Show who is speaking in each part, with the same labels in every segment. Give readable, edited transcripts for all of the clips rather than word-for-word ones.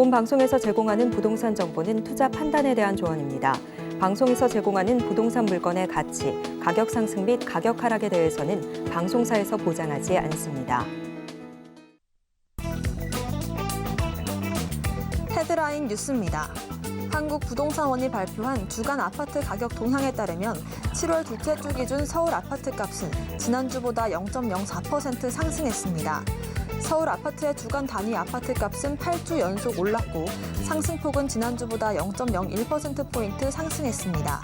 Speaker 1: 본 방송에서 제공하는 부동산 정보는 투자 판단에 대한 조언입니다. 방송에서 제공하는 부동산 물건의 가치, 가격 상승 및 가격 하락에 대해서는 방송사에서 보장하지 않습니다.
Speaker 2: 헤드라인 뉴스입니다. 한국부동산원이 발표한 주간 아파트 가격 동향에 따르면 7월 둘째 주 기준 서울 아파트 값은 지난주보다 0.04% 상승했습니다. 서울 아파트의 주간 단위 아파트 값은 8주 연속 올랐고 상승폭은 지난주보다 0.01%포인트 상승했습니다.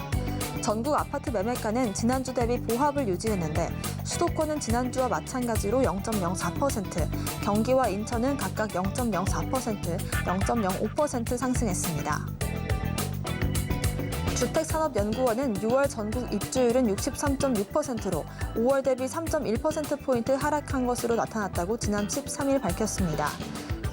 Speaker 2: 전국 아파트 매매가는 지난주 대비 보합을 유지했는데 수도권은 지난주와 마찬가지로 0.04%, 경기와 인천은 각각 0.04%, 0.05% 상승했습니다. 주택산업연구원은 6월 전국 입주율은 63.6%로 5월 대비 3.1%포인트 하락한 것으로 나타났다고 지난 13일 밝혔습니다.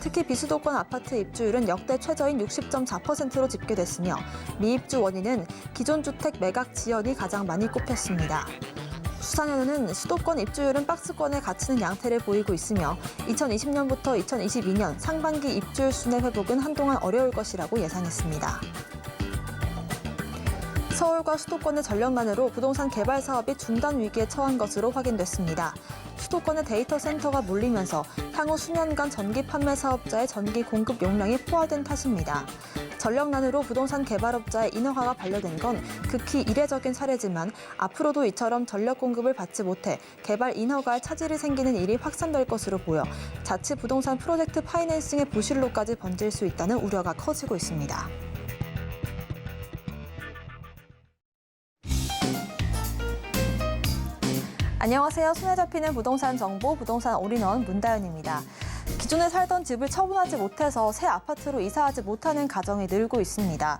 Speaker 2: 특히 비수도권 아파트 입주율은 역대 최저인 60.4%로 집계됐으며 미입주 원인은 기존 주택 매각 지연이 가장 많이 꼽혔습니다. 수사연은 수도권 입주율은 박스권에 갇히는 양태를 보이고 있으며 2020년부터 2022년 상반기 입주율 수준의 회복은 한동안 어려울 것이라고 예상했습니다. 서울과 수도권의 전력난으로 부동산 개발 사업이 중단 위기에 처한 것으로 확인됐습니다. 수도권의 데이터 센터가 몰리면서 향후 수년간 전기 판매 사업자의 전기 공급 용량이 포화된 탓입니다. 전력난으로 부동산 개발업자의 인허가가 반려된 건 극히 이례적인 사례지만 앞으로도 이처럼 전력 공급을 받지 못해 개발 인허가에 차질이 생기는 일이 확산될 것으로 보여 자칫 부동산 프로젝트 파이낸싱의 부실로까지 번질 수 있다는 우려가 커지고 있습니다. 안녕하세요. 손에 잡히는 부동산 정보, 부동산 올인원 문다연입니다. 기존에 살던 집을 처분하지 못해서 새 아파트로 이사하지 못하는 가정이 늘고 있습니다.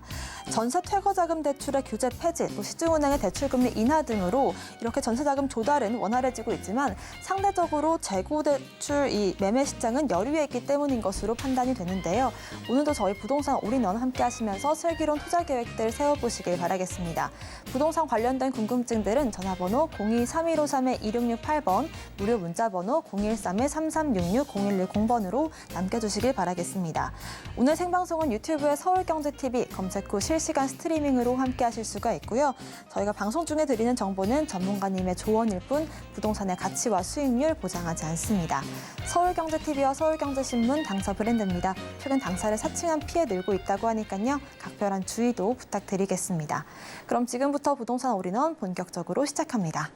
Speaker 2: 전세 퇴거자금 대출의 규제 폐지, 또 시중은행의 대출금리 인하 등으로 이렇게 전세자금 조달은 원활해지고 있지만 상대적으로 재고대출 이 매매 시장은 여유에 있기 때문인 것으로 판단이 되는데요. 오늘도 저희 부동산 올인원 함께 하시면서 슬기로운 투자 계획들 세워보시길 바라겠습니다. 부동산 관련된 궁금증들은 전화번호 02-3153-2668번, 무료 문자번호 013-3366-0110번으로 남겨주시길 바라겠습니다. 오늘 생방송은 유튜브의 서울경제TV 검색 후 실시간 스트리밍으로 함께 하실 수가 있고요. 저희가 방송 중에 드리는 정보는 전문가님의 조언일 뿐 부동산의 가치와 수익률 보장하지 않습니다. 서울경제TV와 서울경제신문 당사 브랜드입니다. 최근 당사를 사칭한 피해 늘고 있다고 하니까요. 각별한 주의도 부탁드리겠습니다. 그럼 지금부터 부동산 올인원 본격적으로 시작합니다.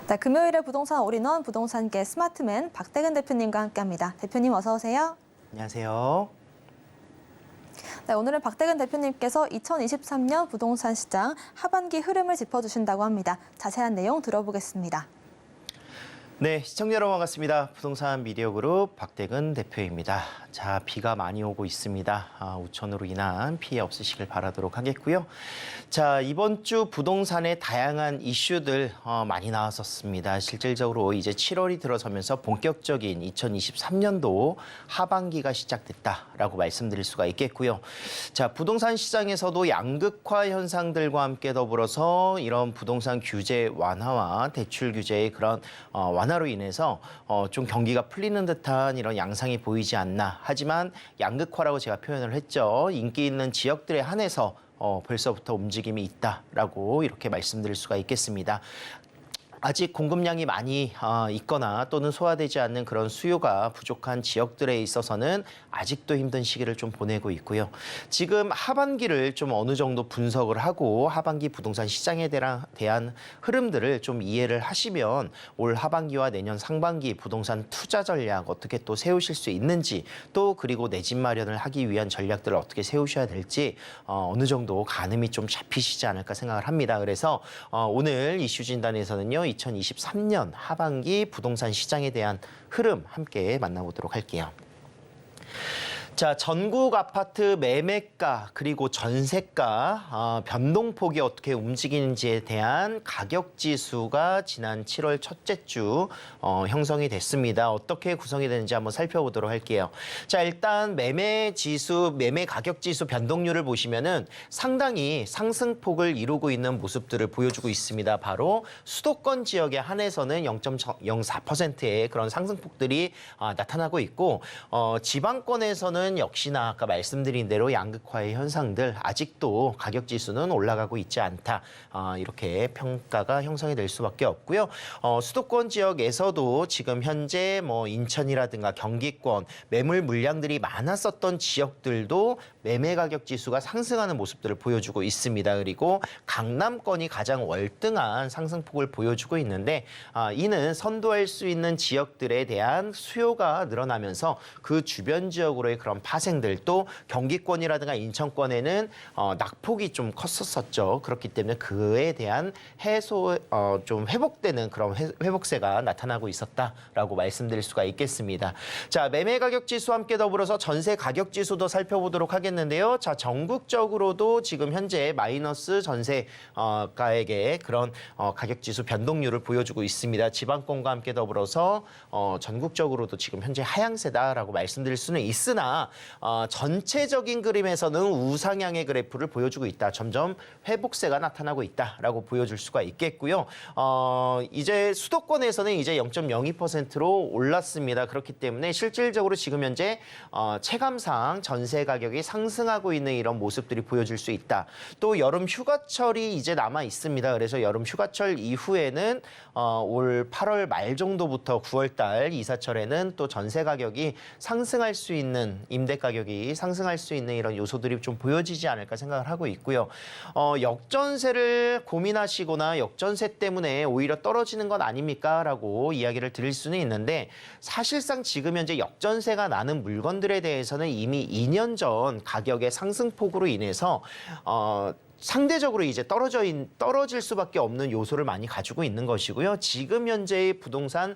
Speaker 2: 네, 금요일에 부동산 올인원 부동산계 스마트맨 박대근 대표님과 함께합니다. 대표님 어서 오세요.
Speaker 3: 안녕하세요.
Speaker 2: 네, 오늘은 박대근 대표님께서 2023년 부동산 시장 하반기 흐름을 짚어주신다고 합니다. 자세한 내용 들어보겠습니다.
Speaker 3: 네, 시청자 여러분 반갑습니다. 부동산 미디어그룹 박대근 대표입니다. 자, 비가 많이 오고 있습니다. 우천으로 인한 피해 없으시길 바라도록 하겠고요. 자, 이번 주 부동산의 다양한 이슈들 많이 나왔었습니다. 실질적으로 이제 7월이 들어서면서 본격적인 2023년도 하반기가 시작됐다라고 말씀드릴 수가 있겠고요. 자, 부동산 시장에서도 양극화 현상들과 함께 더불어서 이런 부동산 규제 완화와 대출 규제의 그런 완화로 인해서 좀 경기가 풀리는 듯한 이런 양상이 보이지 않나. 하지만 양극화라고 제가 표현을 했죠. 인기 있는 지역들에 한해서 벌써부터 움직임이 있다라고 이렇게 말씀드릴 수가 있겠습니다. 아직 공급량이 많이 있거나 또는 소화되지 않는 그런 수요가 부족한 지역들에 있어서는 아직도 힘든 시기를 좀 보내고 있고요. 지금 하반기를 좀 어느 정도 분석을 하고 하반기 부동산 시장에 대한 흐름들을 좀 이해를 하시면 올 하반기와 내년 상반기 부동산 투자 전략 어떻게 또 세우실 수 있는지 또 그리고 내 집 마련을 하기 위한 전략들을 어떻게 세우셔야 될지 어느 정도 가늠이 좀 잡히시지 않을까 생각을 합니다. 그래서 오늘 이슈 진단에서는요. 2023년 하반기 부동산 시장에 대한 흐름 함께 만나보도록 할게요. 자, 전국 아파트 매매가 그리고 전세가 변동폭이 어떻게 움직이는지에 대한 가격 지수가 지난 7월 첫째 주 형성이 됐습니다. 어떻게 구성이 되는지 한번 살펴보도록 할게요. 자, 일단 매매 지수, 매매 가격 지수 변동률을 보시면은 상당히 상승폭을 이루고 있는 모습들을 보여주고 있습니다. 바로 수도권 지역에 한해서는 0.04%의 그런 상승폭들이 나타나고 있고 지방권에서는 역시나 아까 말씀드린 대로 양극화의 현상들 아직도 가격 지수는 올라가고 있지 않다. 이렇게 평가가 형성이 될 수밖에 없고요. 수도권 지역에서도 지금 현재 뭐 인천이라든가 경기권 매물 물량들이 많았었던 지역들도 매매 가격 지수가 상승하는 모습들을 보여주고 있습니다. 그리고 강남권이 가장 월등한 상승폭을 보여주고 있는데 이는 선도할 수 있는 지역들에 대한 수요가 늘어나면서 그 주변 지역으로의 그런 파생들 또 경기권이라든가 인천권에는 낙폭이 좀 컸었죠. 그렇기 때문에 그에 대한 해소 좀 회복되는 그런 회복세가 나타나고 있었다라고 말씀드릴 수가 있겠습니다. 자, 매매 가격 지수와 함께 더불어서 전세 가격 지수도 살펴보도록 하겠는데요. 자, 전국적으로도 지금 현재 마이너스 전세가액의 그런 가격 지수 변동률을 보여주고 있습니다. 지방권과 함께 더불어서 전국적으로도 지금 현재 하향세다라고 말씀드릴 수는 있으나 전체적인 그림에서는 우상향의 그래프를 보여주고 있다. 점점 회복세가 나타나고 있다라고 보여줄 수가 있겠고요. 이제 수도권에서는 이제 0.02%로 올랐습니다. 그렇기 때문에 실질적으로 지금 현재 체감상 전세 가격이 상승하고 있는 이런 모습들이 보여질 수 있다. 또 여름 휴가철이 이제 남아 있습니다. 그래서 여름 휴가철 이후에는 올 8월 말 정도부터 9월 달 이사철에는 또 전세 가격이 상승할 수 있는 임대 가격이 상승할 수 있는 이런 요소들이 좀 보여지지 않을까 생각을 하고 있고요. 역전세를 고민하시거나 역전세 때문에 오히려 떨어지는 건 아닙니까? 라고 이야기를 드릴 수는 있는데 사실상 지금 현재 역전세가 나는 물건들에 대해서는 이미 2년 전 가격의 상승폭으로 인해서 상대적으로 이제 떨어질 수밖에 없는 요소를 많이 가지고 있는 것이고요. 지금 현재의 부동산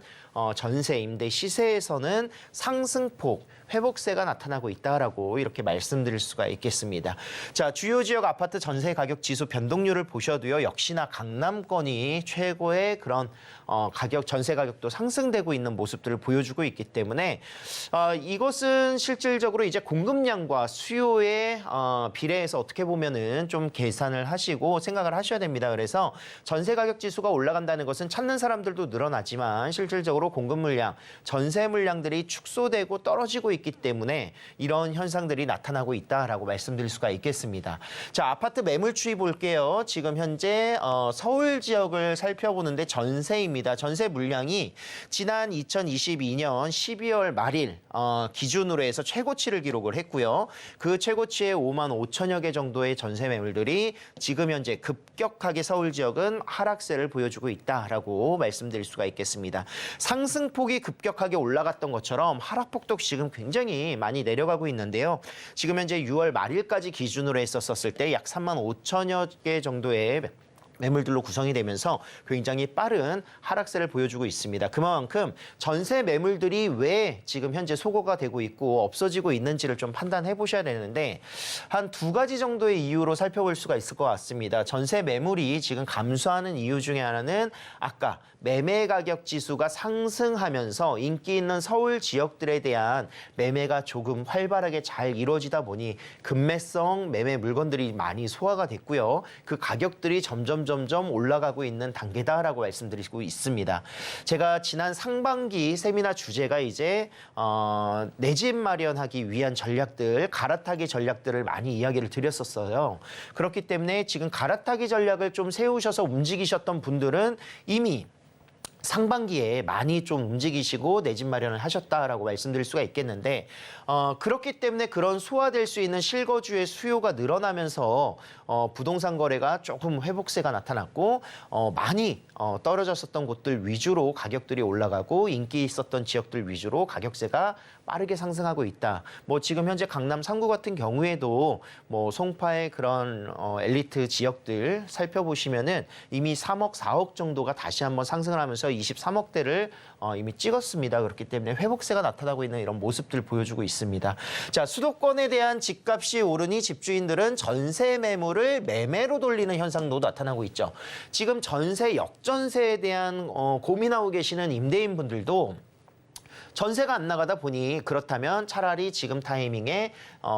Speaker 3: 전세 임대 시세에서는 상승폭, 회복세가 나타나고 있다라고 이렇게 말씀드릴 수가 있겠습니다. 자, 주요 지역 아파트 전세 가격 지수 변동률을 보셔도요. 역시나 강남권이 최고의 그런 전세 가격도 상승되고 있는 모습들을 보여주고 있기 때문에 이것은 실질적으로 이제 공급량과 수요의 비례해서 어떻게 보면은 좀 계산을 하시고 생각을 하셔야 됩니다. 그래서 전세 가격 지수가 올라간다는 것은 찾는 사람들도 늘어나지만 실질적으로 공급 물량, 전세 물량들이 축소되고 떨어지고 있기 때문에 이런 현상들이 나타나고 있다라고 말씀드릴 수가 있겠습니다. 자, 아파트 매물 추이 볼게요. 지금 현재 서울 지역을 살펴보는데 전세입니다. 전세 물량이 지난 2022년 12월 말일 기준으로 해서 최고치를 기록을 했고요. 그 최고치의 5만 5천여 개 정도의 전세 매물들이 지금 현재 급격하게 서울 지역은 하락세를 보여주고 있다라고 말씀드릴 수가 있겠습니다. 상승폭이 급격하게 올라갔던 것처럼 하락폭도 지금 굉장히 많이 내려가고 있는데요. 지금 현재 6월 말일까지 기준으로 했었을 때 약 3만 5천여 개 정도의 매물들로 구성이 되면서 굉장히 빠른 하락세를 보여주고 있습니다. 그만큼 전세 매물들이 왜 지금 현재 소거가 되고 있고 없어지고 있는지를 좀 판단해 보셔야 되는데 한 두 가지 정도의 이유로 살펴볼 수가 있을 것 같습니다. 전세 매물이 지금 감소하는 이유 중에 하나는 아까 매매 가격 지수가 상승하면서 인기 있는 서울 지역들에 대한 매매가 조금 활발하게 잘 이루어지다 보니 급매성 매매 물건들이 많이 소화가 됐고요. 그 가격들이 점점 올라가고 있는 단계다라고 말씀드리고 있습니다. 제가 지난 상반기 세미나 주제가 이제 내 집 마련하기 위한 전략들, 갈아타기 전략들을 많이 이야기를 드렸었어요. 그렇기 때문에 지금 갈아타기 전략을 좀 세우셔서 움직이셨던 분들은 이미 상반기에 많이 좀 움직이시고 내 집 마련을 하셨다라고 말씀드릴 수가 있겠는데 그렇기 때문에 그런 소화될 수 있는 실거주의 수요가 늘어나면서 부동산 거래가 조금 회복세가 나타났고 많이 떨어졌었던 곳들 위주로 가격들이 올라가고 인기 있었던 지역들 위주로 가격세가 빠르게 상승하고 있다. 뭐 지금 현재 강남 3구 같은 경우에도 뭐 송파의 그런 엘리트 지역들 살펴보시면은 이미 3억, 4억 정도가 다시 한번 상승을 하면서 23억대를 이미 찍었습니다. 그렇기 때문에 회복세가 나타나고 있는 이런 모습들 보여주고 있습니다. 자, 수도권에 대한 집값이 오르니 집주인들은 전세 매물을 매매로 돌리는 현상도 나타나고 있죠. 지금 전세 역전세에 대한 고민하고 계시는 임대인분들도 전세가 안 나가다 보니 그렇다면 차라리 지금 타이밍에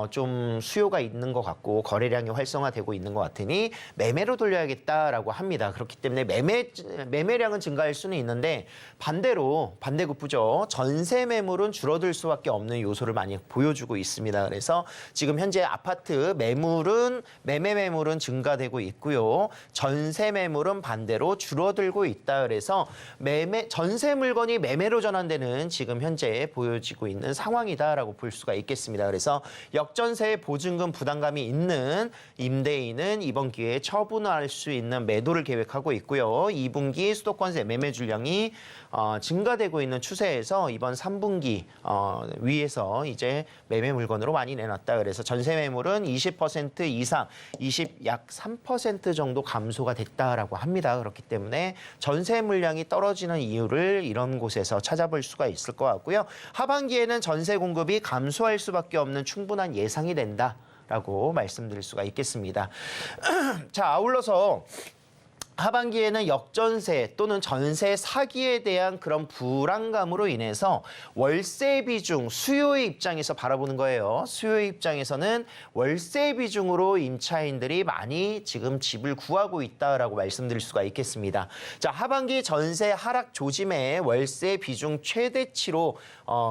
Speaker 3: 좀 수요가 있는 것 같고 거래량이 활성화되고 있는 것 같으니 매매로 돌려야겠다라고 합니다. 그렇기 때문에 매매량은 증가할 수는 있는데 반대로 반대급부죠. 전세 매물은 줄어들 수밖에 없는 요소를 많이 보여주고 있습니다. 그래서 지금 현재 아파트 매물은 매매 매물은 증가되고 있고요. 전세 매물은 반대로 줄어들고 있다. 그래서 전세 물건이 매매로 전환되는 지금 현재 보여지고 있는 상황이다라고 볼 수가 있겠습니다. 그래서 역전세의 보증금 부담감이 있는 임대인은 이번 기회에 처분할 수 있는 매도를 계획하고 있고요. 2분기 수도권세 매매 줄량이 증가되고 있는 추세에서 이번 3분기 위에서 이제 매매 물건으로 많이 내놨다. 그래서 전세 매물은 20% 이상, 약 3% 정도 감소가 됐다라고 합니다. 그렇기 때문에 전세 물량이 떨어지는 이유를 이런 곳에서 찾아볼 수가 있을 것 같고요. 하반기에는 전세 공급이 감소할 수밖에 없는 충분한 예상이 된다라고 말씀드릴 수가 있겠습니다. 자, 아울러서 하반기에는 역전세 또는 전세 사기에 대한 그런 불안감으로 인해서 월세 비중, 수요의 입장에서 바라보는 거예요. 수요의 입장에서는 월세 비중으로 임차인들이 많이 지금 집을 구하고 있다라고 말씀드릴 수가 있겠습니다. 자, 하반기 전세 하락 조짐에 월세 비중 최대치로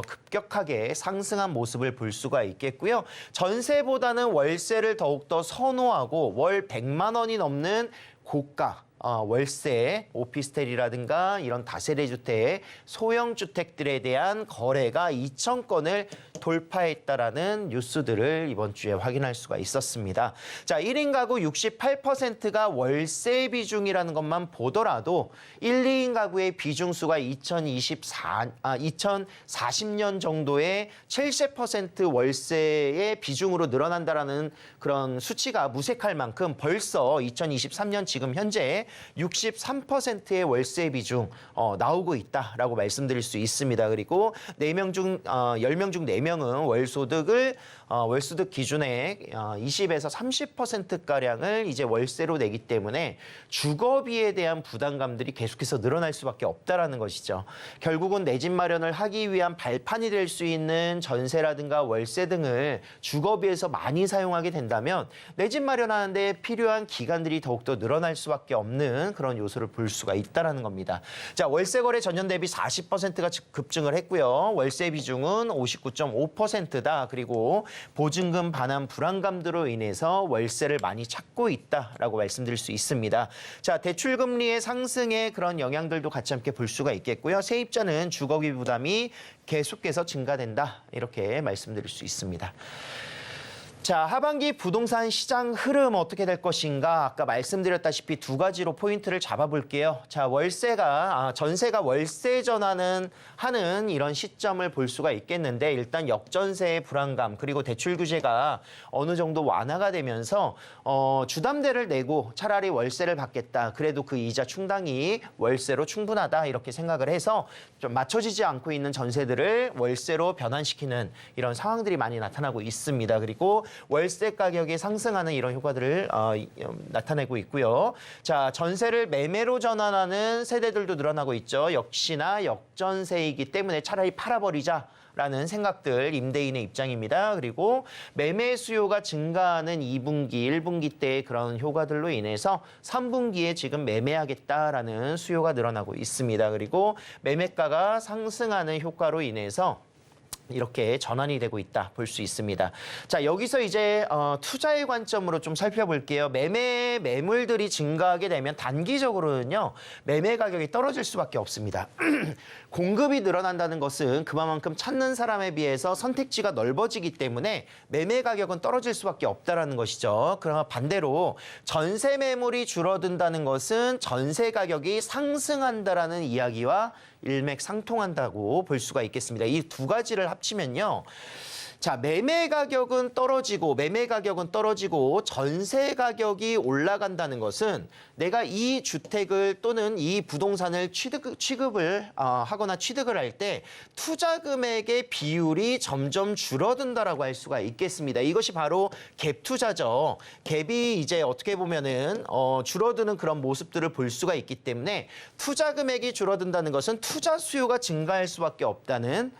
Speaker 3: 급격하게 상승한 모습을 볼 수가 있겠고요. 전세보다는 월세를 더욱더 선호하고 월 100만 원이 넘는 고가 월세, 오피스텔이라든가 이런 다세대 주택, 소형 주택들에 대한 거래가 2,000건을 돌파했다라는 뉴스들을 이번 주에 확인할 수가 있었습니다. 자, 1인 가구 68%가 월세 비중이라는 것만 보더라도 1, 2인 가구의 비중수가 2040년 정도에 70% 월세의 비중으로 늘어난다라는 그런 수치가 무색할 만큼 벌써 2023년 지금 현재 63%의 월세 비중 나오고 있다라고 말씀드릴 수 있습니다. 그리고 10명 중 4명은 월소득 기준의 20에서 30%가량을 이제 월세로 내기 때문에 주거비에 대한 부담감들이 계속해서 늘어날 수밖에 없다라는 것이죠. 결국은 내 집 마련을 하기 위한 발판이 될 수 있는 전세라든가 월세 등을 주거비에서 많이 사용하게 된다면 내 집 마련하는데 필요한 기간들이 더욱더 늘어날 수밖에 없는 그런 요소를 볼 수가 있다는 겁니다. 자, 월세 거래 전년 대비 40%가 급증을 했고요. 월세 비중은 59.5%다. 그리고 보증금 반환 불안감들로 인해서 월세를 많이 찾고 있다라고 말씀드릴 수 있습니다. 자, 대출금리의 상승에 그런 영향들도 같이 함께 볼 수가 있겠고요. 세입자는 주거비 부담이 계속해서 증가된다. 이렇게 말씀드릴 수 있습니다. 자, 하반기 부동산 시장 흐름 어떻게 될 것인가? 아까 말씀드렸다시피 두 가지로 포인트를 잡아볼게요. 자, 전세가 월세 전환은 하는 이런 시점을 볼 수가 있겠는데 일단 역전세의 불안감 그리고 대출 규제가 어느 정도 완화가 되면서 주담대를 내고 차라리 월세를 받겠다. 그래도 그 이자 충당이 월세로 충분하다. 이렇게 생각을 해서 좀 맞춰지지 않고 있는 전세들을 월세로 변환시키는 이런 상황들이 많이 나타나고 있습니다. 그리고 월세 가격이 상승하는 이런 효과들을 나타내고 있고요. 자, 전세를 매매로 전환하는 세대들도 늘어나고 있죠. 역시나 역전세이기 때문에 차라리 팔아버리자라는 생각들 임대인의 입장입니다. 그리고 매매 수요가 증가하는 2분기, 1분기 때의 그런 효과들로 인해서 3분기에 지금 매매하겠다라는 수요가 늘어나고 있습니다. 그리고 매매가가 상승하는 효과로 인해서 이렇게 전환이 되고 있다 볼 수 있습니다. 자, 여기서 이제 투자의 관점으로 좀 살펴볼게요. 매물들이 증가하게 되면 단기적으로는요. 매매 가격이 떨어질 수밖에 없습니다. 공급이 늘어난다는 것은 그만큼 찾는 사람에 비해서 선택지가 넓어지기 때문에 매매 가격은 떨어질 수밖에 없다라는 것이죠. 그러나 반대로 전세 매물이 줄어든다는 것은 전세 가격이 상승한다라는 이야기와 일맥상통한다고 볼 수가 있겠습니다. 이 두 가지를 합치면요. 자, 매매 가격은 떨어지고 전세 가격이 올라간다는 것은 내가 이 주택을 또는 이 부동산을 취급을 하거나 취득을 할 때 투자 금액의 비율이 점점 줄어든다라고 할 수가 있겠습니다. 이것이 바로 갭 투자죠. 갭이 이제 어떻게 보면은 줄어드는 그런 모습들을 볼 수가 있기 때문에 투자 금액이 줄어든다는 것은 투자 수요가 증가할 수밖에 없다는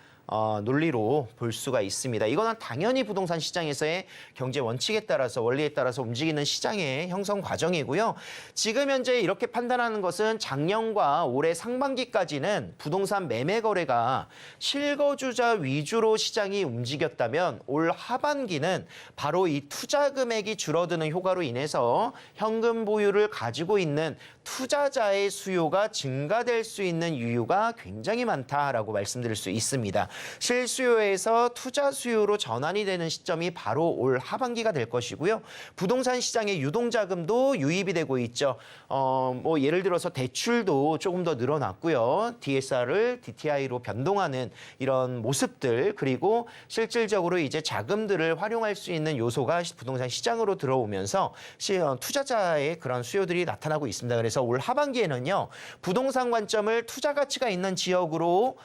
Speaker 3: 논리로 볼 수가 있습니다. 이거는 당연히 부동산 시장에서의 경제 원칙에 따라서 원리에 따라서 움직이는 시장의 형성 과정이고요. 지금 현재 이렇게 판단하는 것은 작년과 올해 상반기까지는 부동산 매매 거래가 실거주자 위주로 시장이 움직였다면 올 하반기는 바로 이 투자 금액이 줄어드는 효과로 인해서 현금 보유를 가지고 있는 투자자의 수요가 증가될 수 있는 이유가 굉장히 많다라고 말씀드릴 수 있습니다. 실수요에서 투자 수요로 전환이 되는 시점이 바로 올 하반기가 될 것이고요. 부동산 시장의 유동자금도 유입이 되고 있죠. 뭐 예를 들어서 대출도 조금 더 늘어났고요. DSR을 DTI로 변동하는 이런 모습들, 그리고 실질적으로 이제 자금들을 활용할 수 있는 요소가 부동산 시장으로 들어오면서 투자자의 그런 수요들이 나타나고 있습니다. 그래서 올 하반기에는요, 부동산 관점을 투자 가치가 있는 지역으로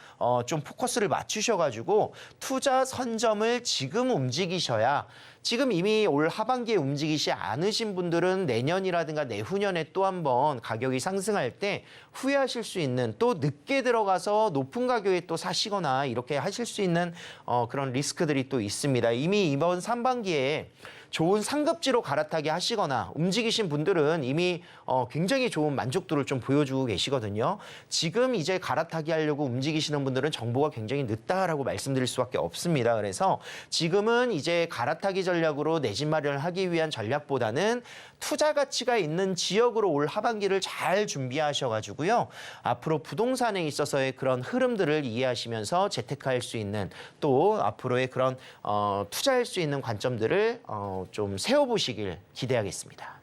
Speaker 3: 좀 포커스를 맞추셔가지고 투자 선점을 지금 움직이셔야, 지금 이미 올 하반기에 움직이지 않으신 분들은 내년이라든가 내후년에 또 한번 가격이 상승할 때 후회하실 수 있는, 또 늦게 들어가서 높은 가격에 또 사시거나 이렇게 하실 수 있는 그런 리스크들이 또 있습니다. 이미 이번 상반기에 좋은 상급지로 갈아타기 하시거나 움직이신 분들은 이미 굉장히 좋은 만족도를 좀 보여주고 계시거든요. 지금 이제 갈아타기 하려고 움직이시는 분들은 정보가 굉장히 늦다라고 말씀드릴 수밖에 없습니다. 그래서 지금은 이제 갈아타기 전략으로 내 집 마련을 하기 위한 전략보다는 투자 가치가 있는 지역으로 올 하반기를 잘 준비하셔가지고요. 앞으로 부동산에 있어서의 그런 흐름들을 이해하시면서 재테크할 수 있는, 또 앞으로의 그런 투자할 수 있는 관점들을 좀 세워보시길 기대하겠습니다.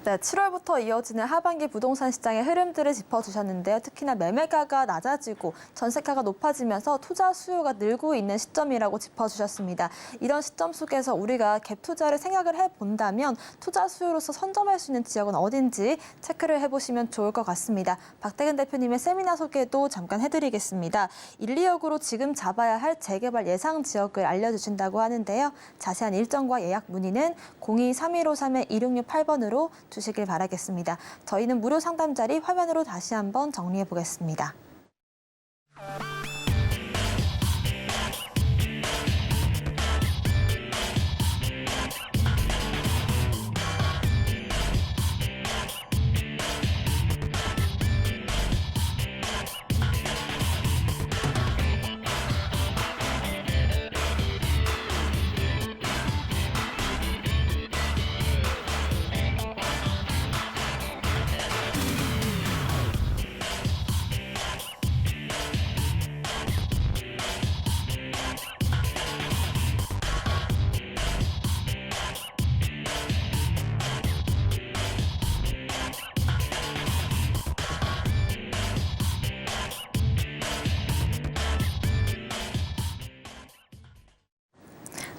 Speaker 2: 네, 7월부터 이어지는 하반기 부동산 시장의 흐름들을 짚어주셨는데요. 특히나 매매가가 낮아지고 전세가가 높아지면서 투자 수요가 늘고 있는 시점이라고 짚어주셨습니다. 이런 시점 속에서 우리가 갭 투자를 생각을 해본다면 투자 수요로서 선점할 수 있는 지역은 어딘지 체크를 해보시면 좋을 것 같습니다. 박태근 대표님의 세미나 소개도 잠깐 해드리겠습니다. 1, 2역으로 지금 잡아야 할 재개발 예상 지역을 알려주신다고 하는데요. 자세한 일정과 예약 문의는 02-3153-2668번으로 주시길 바라겠습니다. 저희는 무료 상담 자리 화면으로 다시 한번 정리해 보겠습니다.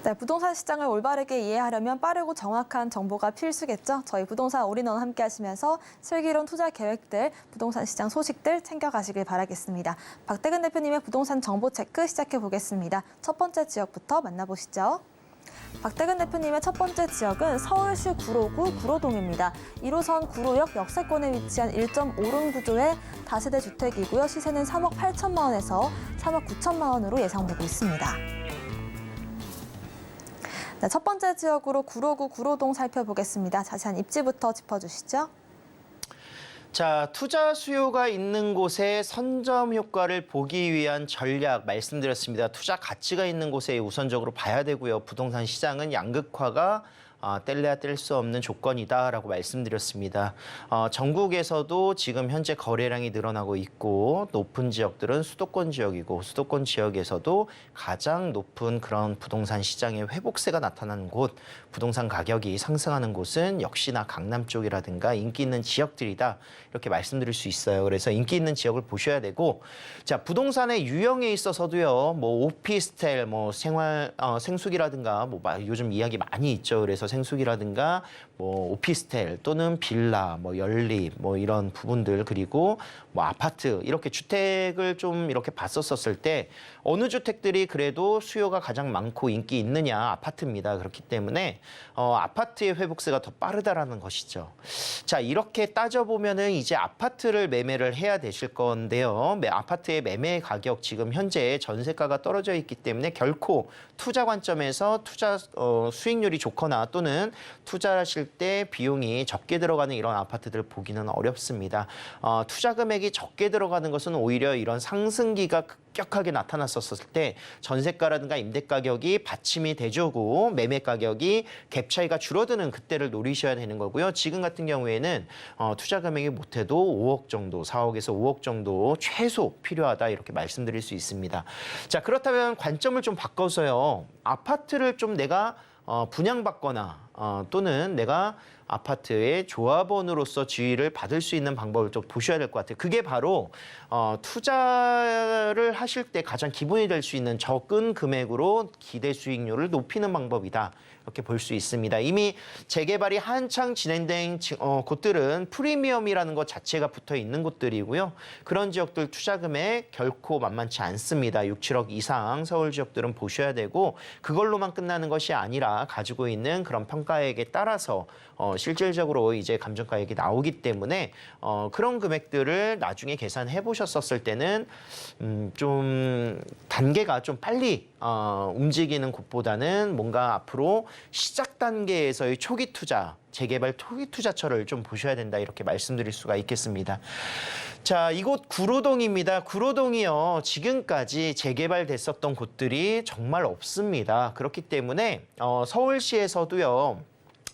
Speaker 2: 네, 부동산 시장을 올바르게 이해하려면 빠르고 정확한 정보가 필수겠죠. 저희 부동산 올인원 함께 하시면서 슬기로운 투자 계획들, 부동산 시장 소식들 챙겨가시길 바라겠습니다. 박태근 대표님의 부동산 정보 체크 시작해 보겠습니다. 첫 번째 지역부터 만나보시죠. 박태근 대표님의 첫 번째 지역은 서울시 구로구 구로동입니다. 1호선 구로역 역세권에 위치한 1.5룸 구조의 다세대 주택이고요. 시세는 3억 8천만 원에서 3억 9천만 원으로 예상되고 있습니다. 네, 첫 번째 지역으로 구로구 구로동 살펴보겠습니다. 자세한 입지부터 짚어주시죠.
Speaker 3: 자, 투자 수요가 있는 곳에 선점 효과를 보기 위한 전략 말씀드렸습니다. 투자 가치가 있는 곳에 우선적으로 봐야 되고요. 부동산 시장은 양극화가 뗄래야 뗄 수 없는 조건이다라고 말씀드렸습니다. 전국에서도 지금 현재 거래량이 늘어나고 있고 높은 지역들은 수도권 지역이고 수도권 지역에서도 가장 높은 그런 부동산 시장의 회복세가 나타나는 곳, 부동산 가격이 상승하는 곳은 역시나 강남 쪽이라든가 인기 있는 지역들이다 이렇게 말씀드릴 수 있어요. 그래서 인기 있는 지역을 보셔야 되고, 자 부동산의 유형에 있어서도요, 뭐 오피스텔, 뭐 생수기라든가 뭐 요즘 이야기 많이 있죠. 그래서 생수기라든가 뭐 오피스텔 또는 빌라, 뭐 연립, 뭐 이런 부분들, 그리고 뭐 아파트, 이렇게 주택을 좀 이렇게 봤었을 때 어느 주택들이 그래도 수요가 가장 많고 인기 있느냐? 아파트입니다. 그렇기 때문에 아파트의 회복세가 더 빠르다라는 것이죠. 자, 이렇게 따져보면은 이제 아파트를 매매를 해야 되실 건데요. 아파트의 매매 가격 지금 현재 전세가가 떨어져 있기 때문에 결코 투자 관점에서 투자 수익률이 좋거나 또는 투자하실 때 비용이 적게 들어가는 이런 아파트들을 보기는 어렵습니다. 투자 금액이 적게 들어가는 것은 오히려 이런 상승기가 급격하게 나타났었을 때 전세가라든가 임대 가격이 받침이 돼주고 매매 가격이 갭 차이가 줄어드는 그때를 노리셔야 되는 거고요. 지금 같은 경우에는 투자 금액이 못해도 5억 정도, 4억에서 5억 정도 최소 필요하다 이렇게 말씀드릴 수 있습니다. 자, 그렇다면 관점을 좀 바꿔서요. 아파트를 좀 내가 분양받거나 또는 내가 아파트의 조합원으로서 지위를 받을 수 있는 방법을 좀 보셔야 될 것 같아요. 그게 바로 투자를 하실 때 가장 기본이 될 수 있는 적은 금액으로 기대 수익률을 높이는 방법이다. 이렇게 볼 수 있습니다. 이미 재개발이 한창 진행된 곳들은 프리미엄이라는 것 자체가 붙어 있는 곳들이고요. 그런 지역들 투자 금액 결코 만만치 않습니다. 6, 7억 이상 서울 지역들은 보셔야 되고, 그걸로만 끝나는 것이 아니라 가지고 있는 그런 평가액에 따라서 실질적으로 이제 감정가액이 나오기 때문에 그런 금액들을 나중에 계산해 보셨었을 때는 좀 단계가 좀 빨리 움직이는 곳보다는 뭔가 앞으로 시작 단계에서의 초기 투자, 재개발 초기 투자처를 좀 보셔야 된다 이렇게 말씀드릴 수가 있겠습니다. 자, 이곳 구로동입니다. 구로동이요, 지금까지 재개발됐었던 곳들이 정말 없습니다. 그렇기 때문에 서울시에서도요,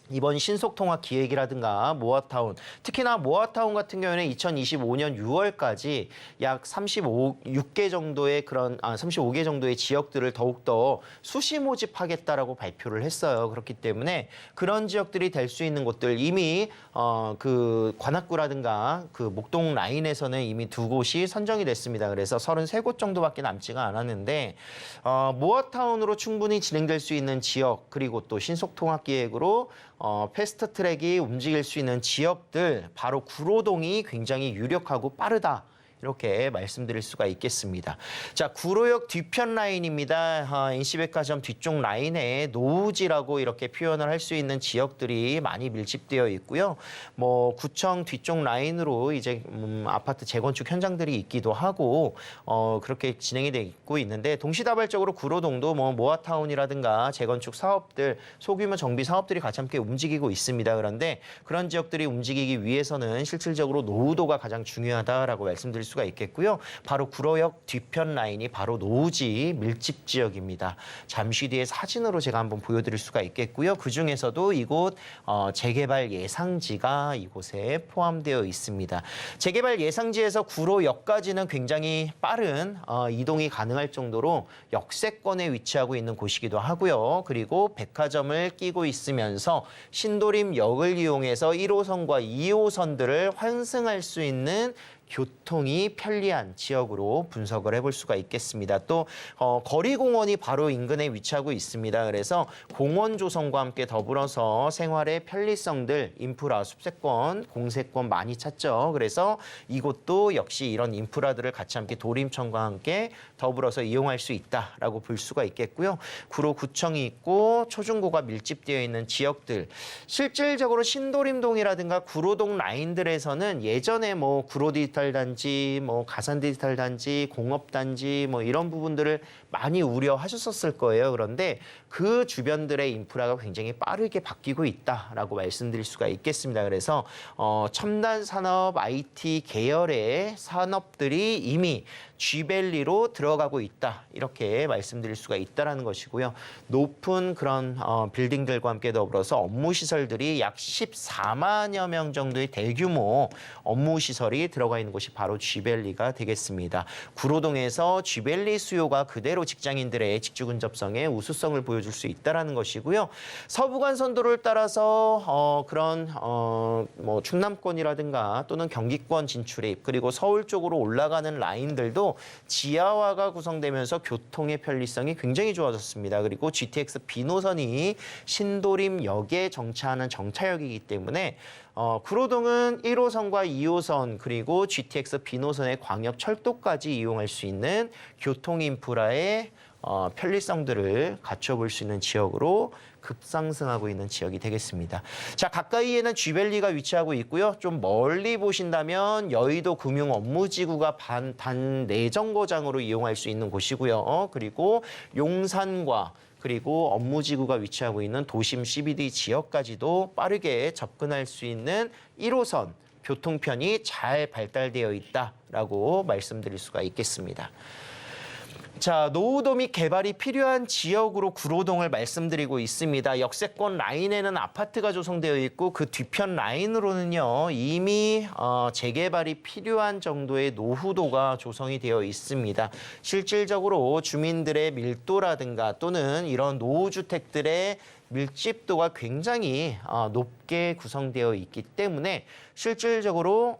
Speaker 3: 이번 신속통합 기획이라든가 모아타운, 특히나 모아타운 같은 경우에는 2025년 6월까지 약 35개 정도의 그런 35개 정도의 지역들을 더욱더 수시 모집하겠다라고 발표를 했어요. 그렇기 때문에 그런 지역들이 될 수 있는 곳들, 이미 그 관악구라든가 그 목동 라인에서는 이미 2곳이 선정이 됐습니다. 그래서 33곳 정도밖에 남지가 않았는데 모아타운으로 충분히 진행될 수 있는 지역, 그리고 또 신속통합 기획으로 패스트 트랙이 움직일 수 있는 지역들, 바로 구로동이 굉장히 유력하고 빠르다. 이렇게 말씀드릴 수가 있겠습니다. 자, 구로역 뒤편 라인입니다. NC백화점 뒤쪽 라인에 노우지라고 이렇게 표현을 할 수 있는 지역들이 많이 밀집되어 있고요. 뭐 구청 뒤쪽 라인으로 이제 아파트 재건축 현장들이 있기도 하고 그렇게 진행이 되고 있는데, 동시다발적으로 구로동도 뭐 모아타운이라든가 재건축 사업들, 소규모 정비 사업들이 같이 함께 움직이고 있습니다. 그런데 그런 지역들이 움직이기 위해서는 실질적으로 노후도가 가장 중요하다라고 말씀드릴 수가 있겠고요. 바로 구로역 뒤편 라인이 바로 노우지 밀집 지역입니다. 잠시 뒤에 사진으로 제가 한번 보여드릴 수가 있겠고요. 그중에서도 이곳 재개발 예상지가 이곳에 포함되어 있습니다. 재개발 예상지에서 구로역까지는 굉장히 빠른 이동이 가능할 정도로 역세권에 위치하고 있는 곳이기도 하고요. 그리고 백화점을 끼고 있으면서 신도림역을 이용해서 1호선과 2호선들을 환승할 수 있는 교통이 편리한 지역으로 분석을 해볼 수가 있겠습니다. 또 거리공원이 바로 인근에 위치하고 있습니다. 그래서 공원 조성과 함께 더불어서 생활의 편리성들, 인프라, 숲세권, 공세권 많이 찾죠. 그래서 이곳도 역시 이런 인프라들을 같이 함께 도림청과 함께 더불어서 이용할 수 있다라고 볼 수가 있겠고요. 구로구청이 있고 초중고가 밀집되어 있는 지역들, 실질적으로 신도림동이라든가 구로동 라인들에서는 예전에 뭐 구로디 디지털 단지, 뭐 가산 디지털 단지, 공업 단지 뭐 이런 부분들을 많이 우려하셨었을 거예요. 그런데 그 주변들의 인프라가 굉장히 빠르게 바뀌고 있다라고 말씀드릴 수가 있겠습니다. 그래서 첨단 산업, IT 계열의 산업들이 이미 G밸리로 들어가고 있다. 이렇게 말씀드릴 수가 있다라는 것이고요. 높은 그런 빌딩들과 함께 더불어서 업무 시설들이 약 14만여 명 정도의 대규모 업무 시설이 들어가 있는 곳이 바로 G밸리가 되겠습니다. 구로동에서 G밸리 수요가 그대로 직장인들의 직주 근접성에 우수성을 보여줄 수 있다라는 것이고요. 서부간선도를 따라서 그런 뭐 충남권이라든가 또는 경기권 진출입 그리고 서울 쪽으로 올라가는 라인들도 지하화가 구성되면서 교통의 편리성이 굉장히 좋아졌습니다. 그리고 GTX B 노선이 신도림역에 정차하는 정차역이기 때문에 구로동은 1호선과 2호선 그리고 GTX B 노선의 광역철도까지 이용할 수 있는 교통 인프라의 편리성들을 갖춰볼 수 있는 지역으로 급상승하고 있는 지역이 되겠습니다. 자, 가까이에는 G밸리가 위치하고 있고요. 좀 멀리 보신다면 여의도 금융업무지구가 단 4정거장으로 이용할 수 있는 곳이고요. 그리고 용산과 그리고 업무지구가 위치하고 있는 도심 CBD 지역까지도 빠르게 접근할 수 있는 1호선 교통편이 잘 발달되어 있다라고 말씀드릴 수가 있겠습니다. 자, 노후도 및 개발이 필요한 지역으로 구로동을 말씀드리고 있습니다. 역세권 라인에는 아파트가 조성되어 있고 그 뒤편 라인으로는요 이미 재개발이 필요한 정도의 노후도가 조성이 되어 있습니다. 실질적으로 주민들의 밀도라든가 또는 이런 노후주택들의 밀집도가 굉장히 높게 구성되어 있기 때문에 실질적으로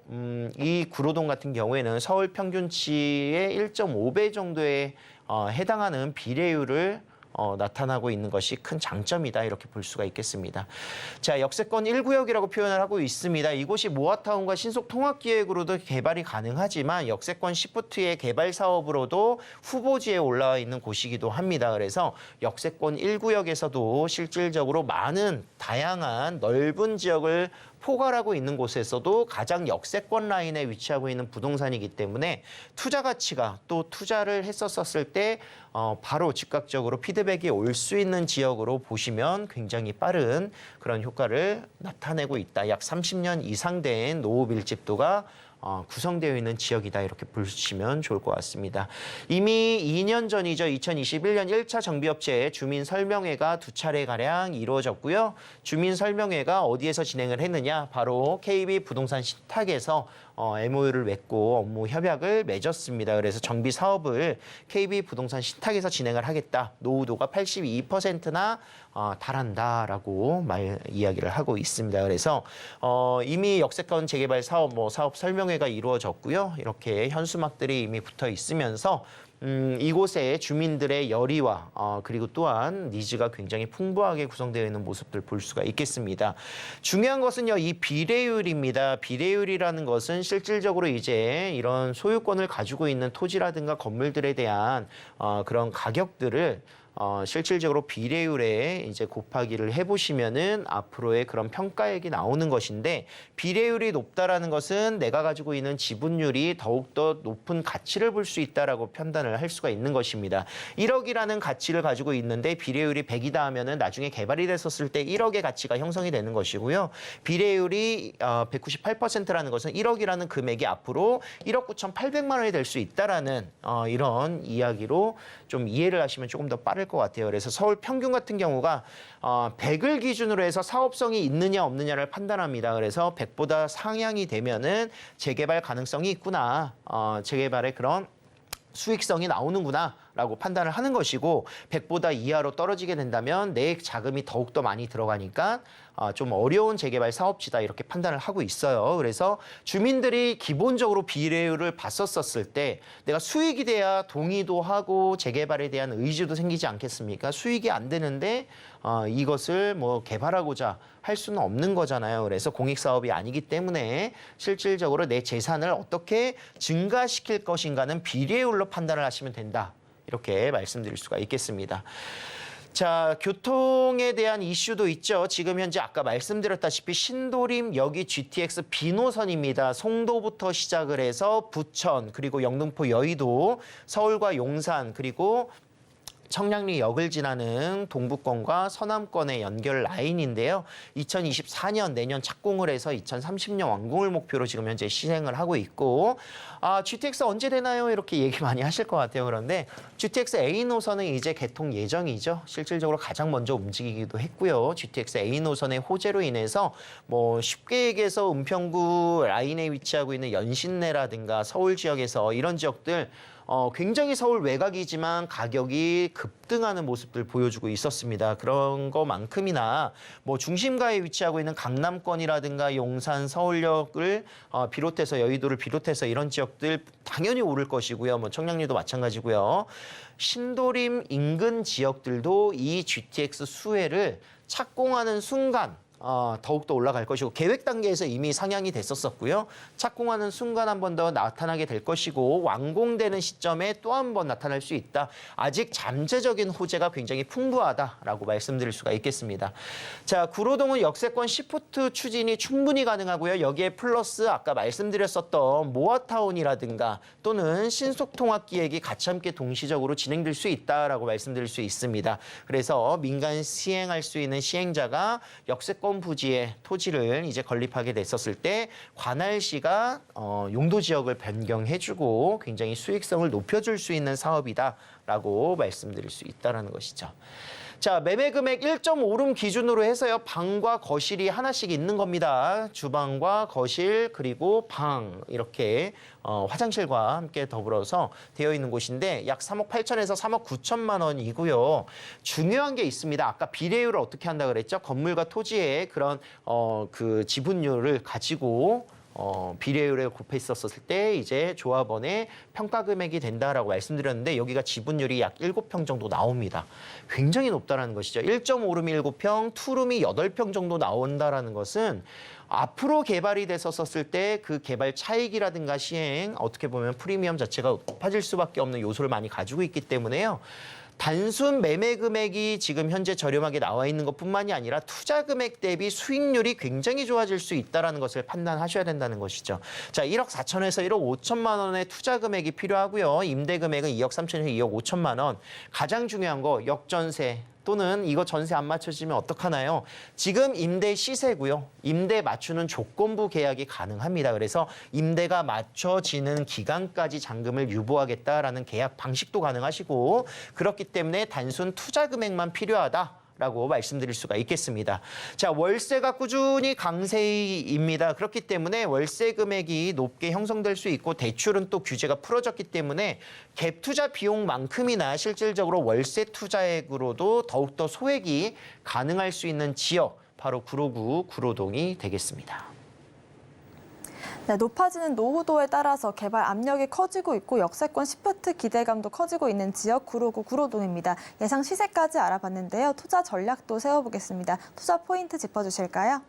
Speaker 3: 이 구로동 같은 경우에는 서울 평균치의 1.5배 정도에 해당하는 비례율을 나타나고 있는 것이 큰 장점이다 이렇게 볼 수가 있겠습니다. 자, 역세권 1구역이라고 표현을 하고 있습니다. 이곳이 모아타운과 신속통합기획으로도 개발이 가능하지만 역세권 시프트의 개발 사업으로도 후보지에 올라와 있는 곳이기도 합니다. 그래서 역세권 1구역에서도 실질적으로 많은 다양한 넓은 지역을 포괄하고 있는 곳에서도 가장 역세권 라인에 위치하고 있는 부동산이기 때문에 투자 가치가 또 투자를 했었을 때 바로 즉각적으로 피드백이 올 수 있는 지역으로 보시면 굉장히 빠른 그런 효과를 나타내고 있다. 약 30년 이상 된 노후 밀집도가 구성되어 있는 지역이다 이렇게 보시면 좋을 것 같습니다. 이미 2년 전이죠. 2021년 1차 정비업체의 주민 설명회가 2차례가량 이루어졌고요. 주민 설명회가 어디에서 진행을 했느냐? 바로 KB 부동산 신탁에서 MOU를 맺고 업무 협약을 맺었습니다. 그래서 정비 사업을 KB 부동산 신탁에서 진행을 하겠다. 노후도가 82%나 달한다라고 이야기를 하고 있습니다. 그래서 이미 역세권 재개발 사업 사업 설명회가 이루어졌고요. 이렇게 현수막들이 이미 붙어 있으면서 이곳에 주민들의 열의와 그리고 또한 니즈가 굉장히 풍부하게 구성되어 있는 모습들 볼 수가 있겠습니다. 중요한 것은요, 이 비례율입니다. 비례율이라는 것은 실질적으로 이제 이런 소유권을 가지고 있는 토지라든가 건물들에 대한 그런 가격들을 실질적으로 비례율에 이제 곱하기를 해보시면은 앞으로의 그런 평가액이 나오는 것인데 비례율이 높다라는 것은 내가 가지고 있는 지분율이 더욱더 높은 가치를 볼 수 있다라고 판단을 할 수가 있는 것입니다. 1억이라는 가치를 가지고 있는데 비례율이 100이다 하면은 나중에 개발이 됐었을 때 1억의 가치가 형성이 되는 것이고요. 비례율이 198%라는 것은 1억이라는 금액이 앞으로 1억 9,800만 원이 될 수 있다라는 이런 이야기로 좀 이해를 하시면 조금 더 빠를 것 같아요. 그래서 서울 평균 같은 경우가 100을 기준으로 해서 사업성이 있느냐 없느냐를 판단합니다. 그래서 100보다 상향이 되면은 재개발 가능성이 있구나. 재개발의 그런 수익성이 나오는구나 라고 판단을 하는 것이고 100보다 이하로 떨어지게 된다면 내 자금이 더욱더 많이 들어가니까 좀 어려운 재개발 사업지다 이렇게 판단을 하고 있어요. 그래서 주민들이 기본적으로 비례율을 봤었을 때 내가 수익이 돼야 동의도 하고 재개발에 대한 의지도 생기지 않겠습니까? 수익이 안 되는데 이것을 뭐 개발하고자 할 수는 없는 거잖아요. 그래서 공익사업이 아니기 때문에 실질적으로 내 재산을 어떻게 증가시킬 것인가는 비례율로 판단을 하시면 된다. 이렇게 말씀드릴 수가 있겠습니다. 자, 교통에 대한 이슈도 있죠. 지금 현재 아까 말씀드렸다시피 신도림 여기 GTX B노선입니다. 송도부터 시작을 해서 부천, 그리고 영등포 여의도, 서울과 용산, 그리고 청량리역을 지나는 동부권과 서남권의 연결 라인인데요. 2024년 내년 착공을 해서 2030년 완공을 목표로 지금 현재 시행을 하고 있고, GTX 언제 되나요? 이렇게 얘기 많이 하실 것 같아요. 그런데 GTX A 노선은 이제 개통 예정이죠. 실질적으로 가장 먼저 움직이기도 했고요. GTX A 노선의 호재로 인해서 뭐 쉽게 얘기해서 은평구 라인에 위치하고 있는 연신내라든가 서울 지역에서 이런 지역들 굉장히 서울 외곽이지만 가격이 급등하는 모습들 보여주고 있었습니다. 그런 것만큼이나 뭐 중심가에 위치하고 있는 강남권이라든가 용산, 서울역을 비롯해서 여의도를 비롯해서 이런 지역들 당연히 오를 것이고요. 뭐 청량리도 마찬가지고요. 신도림 인근 지역들도 이 GTX 수혜를 착공하는 순간 더욱더 올라갈 것이고 계획 단계에서 이미 상향이 됐었고요. 착공하는 순간 한 번 더 나타나게 될 것이고 완공되는 시점에 또 한 번 나타날 수 있다. 아직 잠재적인 호재가 굉장히 풍부하다라고 말씀드릴 수가 있겠습니다. 자, 구로동은 역세권 시프트 추진이 충분히 가능하고요. 여기에 플러스 아까 말씀드렸었던 모아타운이라든가 또는 신속통합기획이 같이 함께 동시적으로 진행될 수 있다라고 말씀드릴 수 있습니다. 그래서 민간 시행할 수 있는 시행자가 역세권 부지의 토지를 이제 건립하게 됐었을 때 관할시가 용도 지역을 변경해주고 굉장히 수익성을 높여줄 수 있는 사업이다라고 말씀드릴 수 있다는 것이죠. 자, 매매 금액 1.5룸 기준으로 해서요. 방과 거실이 하나씩 있는 겁니다. 주방과 거실 그리고 방 이렇게 화장실과 함께 더불어서 되어 있는 곳인데 약 3억 8천에서 3억 9천만 원이고요. 중요한 게 있습니다. 아까 비례율을 어떻게 한다 그랬죠? 건물과 토지의 그런 그 지분율을 가지고 비례율에 곱했었을 때 이제 조합원의 평가 금액이 된다라고 말씀드렸는데 여기가 지분율이 약 7평 정도 나옵니다. 굉장히 높다라는 것이죠. 1.5룸이 7평, 투룸이 8평 정도 나온다라는 것은 앞으로 개발이 됐었을 때 그 개발 차익이라든가 시행 어떻게 보면 프리미엄 자체가 높아질 수밖에 없는 요소를 많이 가지고 있기 때문에요. 단순 매매 금액이 지금 현재 저렴하게 나와 있는 것뿐만이 아니라 투자 금액 대비 수익률이 굉장히 좋아질 수 있다는 것을 판단하셔야 된다는 것이죠. 자, 1억 4천에서 1억 5천만 원의 투자 금액이 필요하고요. 임대 금액은 2억 3천에서 2억 5천만 원. 가장 중요한 거 역전세. 또는 이거 전세 안 맞춰지면 어떡하나요? 지금 임대 시세고요. 임대 맞추는 조건부 계약이 가능합니다. 그래서 임대가 맞춰지는 기간까지 잔금을 유보하겠다라는 계약 방식도 가능하시고 그렇기 때문에 단순 투자 금액만 필요하다. 라고 말씀드릴 수가 있겠습니다. 자, 월세가 꾸준히 강세입니다. 그렇기 때문에 월세 금액이 높게 형성될 수 있고 대출은 또 규제가 풀어졌기 때문에 갭 투자 비용만큼이나 실질적으로 월세 투자액으로도 더욱더 소액이 가능할 수 있는 지역, 바로 구로구, 구로동이 되겠습니다.
Speaker 2: 네, 높아지는 노후도에 따라서 개발 압력이 커지고 있고 역세권 시프트 기대감도 커지고 있는 지역 구로구 구로동입니다. 예상 시세까지 알아봤는데요. 투자 전략도 세워보겠습니다. 투자 포인트 짚어주실까요?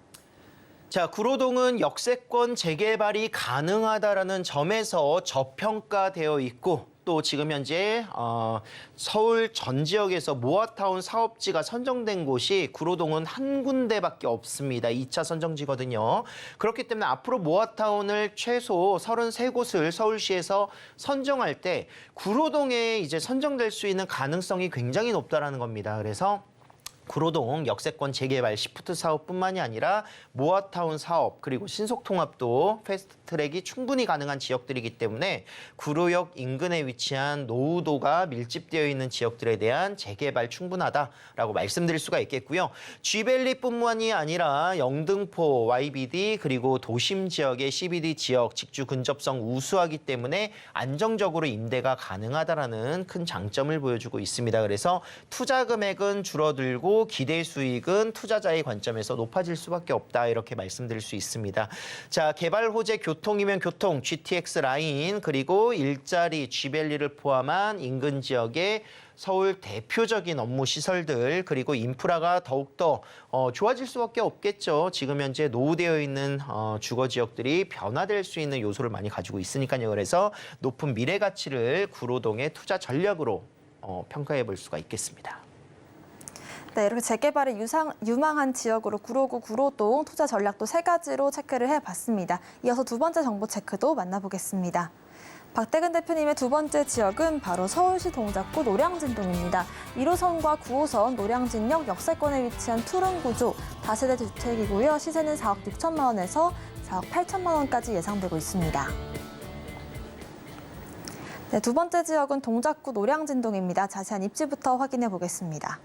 Speaker 3: 자, 구로동은 역세권 재개발이 가능하다라는 점에서 저평가되어 있고 또 지금 현재 서울 전 지역에서 모아타운 사업지가 선정된 곳이 구로동은 한 군데밖에 없습니다. 2차 선정지거든요. 그렇기 때문에 앞으로 모아타운을 최소 33곳을 서울시에서 선정할 때 구로동에 이제 선정될 수 있는 가능성이 굉장히 높다라는 겁니다. 그래서 구로동 역세권 재개발 시프트 사업뿐만이 아니라 모아타운 사업 그리고 신속통합도 패스트트랙이 충분히 가능한 지역들이기 때문에 구로역 인근에 위치한 노후도가 밀집되어 있는 지역들에 대한 재개발 충분하다라고 말씀드릴 수가 있겠고요. G밸리뿐만이 아니라 영등포, YBD 그리고 도심 지역의 CBD 지역 직주 근접성 우수하기 때문에 안정적으로 임대가 가능하다라는 큰 장점을 보여주고 있습니다. 그래서 투자 금액은 줄어들고 기대 수익은 투자자의 관점에서 높아질 수밖에 없다 이렇게 말씀드릴 수 있습니다. 자, 개발 호재 교통이면 교통, GTX 라인 그리고 일자리, G밸리를 포함한 인근 지역의 서울 대표적인 업무 시설들 그리고 인프라가 더욱더 좋아질 수밖에 없겠죠. 지금 현재 노후되어 있는 주거 지역들이 변화될 수 있는 요소를 많이 가지고 있으니까요. 그래서 높은 미래 가치를 구로동의 투자 전략으로 평가해 볼 수가 있겠습니다.
Speaker 2: 네, 이렇게 재개발에 유망한 지역으로 구로구 구로동 투자 전략도 3가지로 체크를 해봤습니다. 이어서 두 번째 정보 체크도 만나보겠습니다. 박대근 대표님의 두 번째 지역은 바로 서울시 동작구 노량진동입니다. 1호선과 9호선 노량진역 역세권에 위치한 투룸 구조, 다세대 주택이고요. 시세는 4억 6천만 원에서 4억 8천만 원까지 예상되고 있습니다. 네, 두 번째 지역은 동작구 노량진동입니다. 자세한 입지부터 확인해 보겠습니다.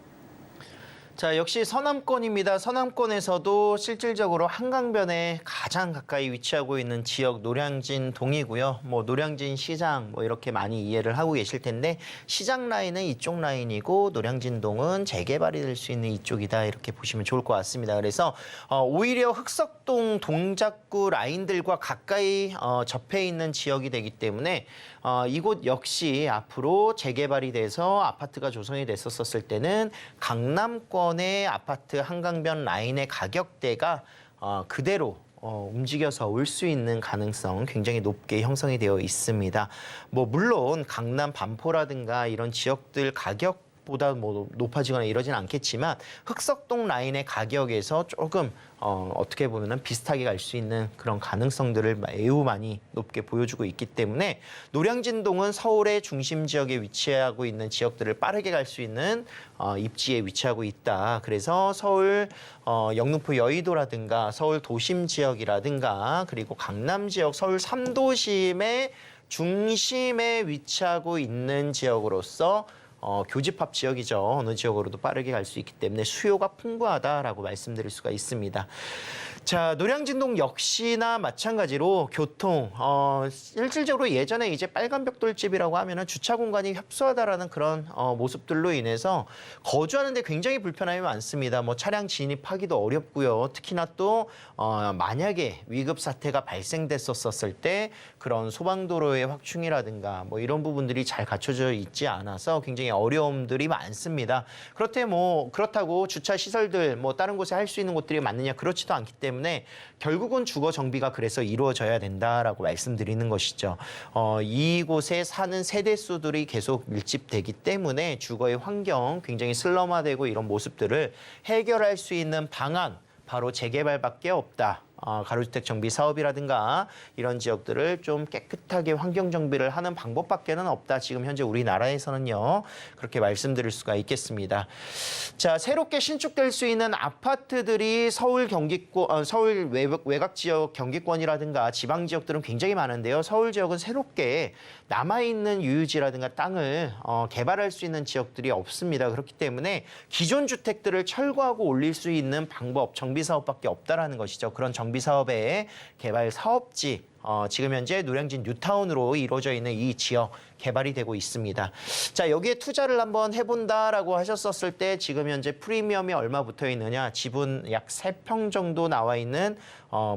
Speaker 3: 자, 역시 서남권입니다. 서남권에서도 실질적으로 한강변에 가장 가까이 위치하고 있는 지역 노량진 동이고요. 뭐 노량진 시장 뭐 이렇게 많이 이해를 하고 계실 텐데 시장 라인은 이쪽 라인이고 노량진 동은 재개발이 될 수 있는 이쪽이다 이렇게 보시면 좋을 것 같습니다. 그래서 오히려 흑석동 동작구 라인들과 가까이 접해 있는 지역이 되기 때문에 이곳 역시 앞으로 재개발이 돼서 아파트가 조성이 됐었을 때는 강남권의 아파트 한강변 라인의 가격대가 그대로 움직여서 올 수 있는 가능성 굉장히 높게 형성이 되어 있습니다. 뭐 물론 강남 반포라든가 이런 지역들 가격보다 뭐 높아지거나 이러진 않겠지만 흑석동 라인의 가격에서 조금 어떻게 보면은 비슷하게 갈 수 있는 그런 가능성들을 매우 많이 높게 보여주고 있기 때문에 노량진동은 서울의 중심 지역에 위치하고 있는 지역들을 빠르게 갈 수 있는 입지에 위치하고 있다. 그래서 서울 영등포 여의도라든가 서울 도심 지역이라든가 그리고 강남 지역 서울 3도심의 중심에 위치하고 있는 지역으로서 교집합 지역이죠. 어느 지역으로도 빠르게 갈 수 있기 때문에 수요가 풍부하다라고 말씀드릴 수가 있습니다. 자, 노량진동 역시나 마찬가지로 교통, 실질적으로 예전에 이제 빨간 벽돌집이라고 하면은 주차 공간이 협소하다라는 그런 모습들로 인해서 거주하는데 굉장히 불편함이 많습니다. 뭐 차량 진입하기도 어렵고요. 특히나 또 만약에 위급 사태가 발생됐었을 때 그런 소방도로의 확충이라든가 뭐 이런 부분들이 잘 갖춰져 있지 않아서 굉장히 어려움들이 많습니다. 그렇다고 주차 시설들 뭐 다른 곳에 할 수 있는 곳들이 많느냐 그렇지도 않기 때문에 결국은 주거 정비가 그래서 이루어져야 된다라고 말씀드리는 것이죠. 이곳에 사는 세대수들이 계속 밀집되기 때문에 주거의 환경 굉장히 슬럼화되고 이런 모습들을 해결할 수 있는 방안 바로 재개발밖에 없다. 가로주택 정비 사업이라든가 이런 지역들을 좀 깨끗하게 환경 정비를 하는 방법밖에는 없다. 지금 현재 우리나라에서는요. 그렇게 말씀드릴 수가 있겠습니다. 자, 새롭게 신축될 수 있는 아파트들이 서울 경기권, 서울 외곽 지역 경기권이라든가 지방 지역들은 굉장히 많은데요. 서울 지역은 새롭게 남아있는 유유지라든가 땅을 개발할 수 있는 지역들이 없습니다. 그렇기 때문에 기존 주택들을 철거하고 올릴 수 있는 방법, 정비 사업밖에 없다라는 것이죠. 그런 정비 사업의 개발 사업지 지금 현재 노량진 뉴타운으로 이루어져 있는 이 지역 개발이 되고 있습니다. 자, 여기에 투자를 한번 해본다라고 하셨었을 때 지금 현재 프리미엄이 얼마 붙어 있느냐? 지분 약 3평 정도 나와 있는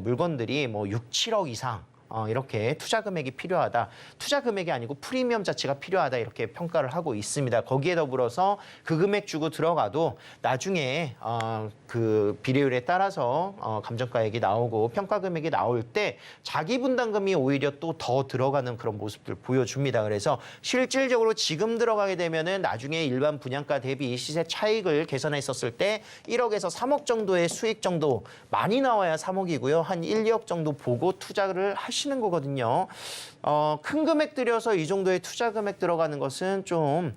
Speaker 3: 물건들이 뭐 6, 7억 이상 이렇게 투자 금액이 필요하다. 투자 금액이 아니고 프리미엄 자체가 필요하다. 이렇게 평가를 하고 있습니다. 거기에 더불어서 그 금액 주고 들어가도 나중에 그 비례율에 따라서 감정가액이 나오고 평가 금액이 나올 때 자기 분담금이 오히려 또 더 들어가는 그런 모습들 보여줍니다. 그래서 실질적으로 지금 들어가게 되면은 나중에 일반 분양가 대비 시세 차익을 계산했었을 때 1억에서 3억 정도의 수익 정도 많이 나와야 3억이고요. 한 1, 2억 정도 보고 투자를 하시는 거거든요. 큰 금액 들여서 이 정도의 투자 금액 들어가는 것은 좀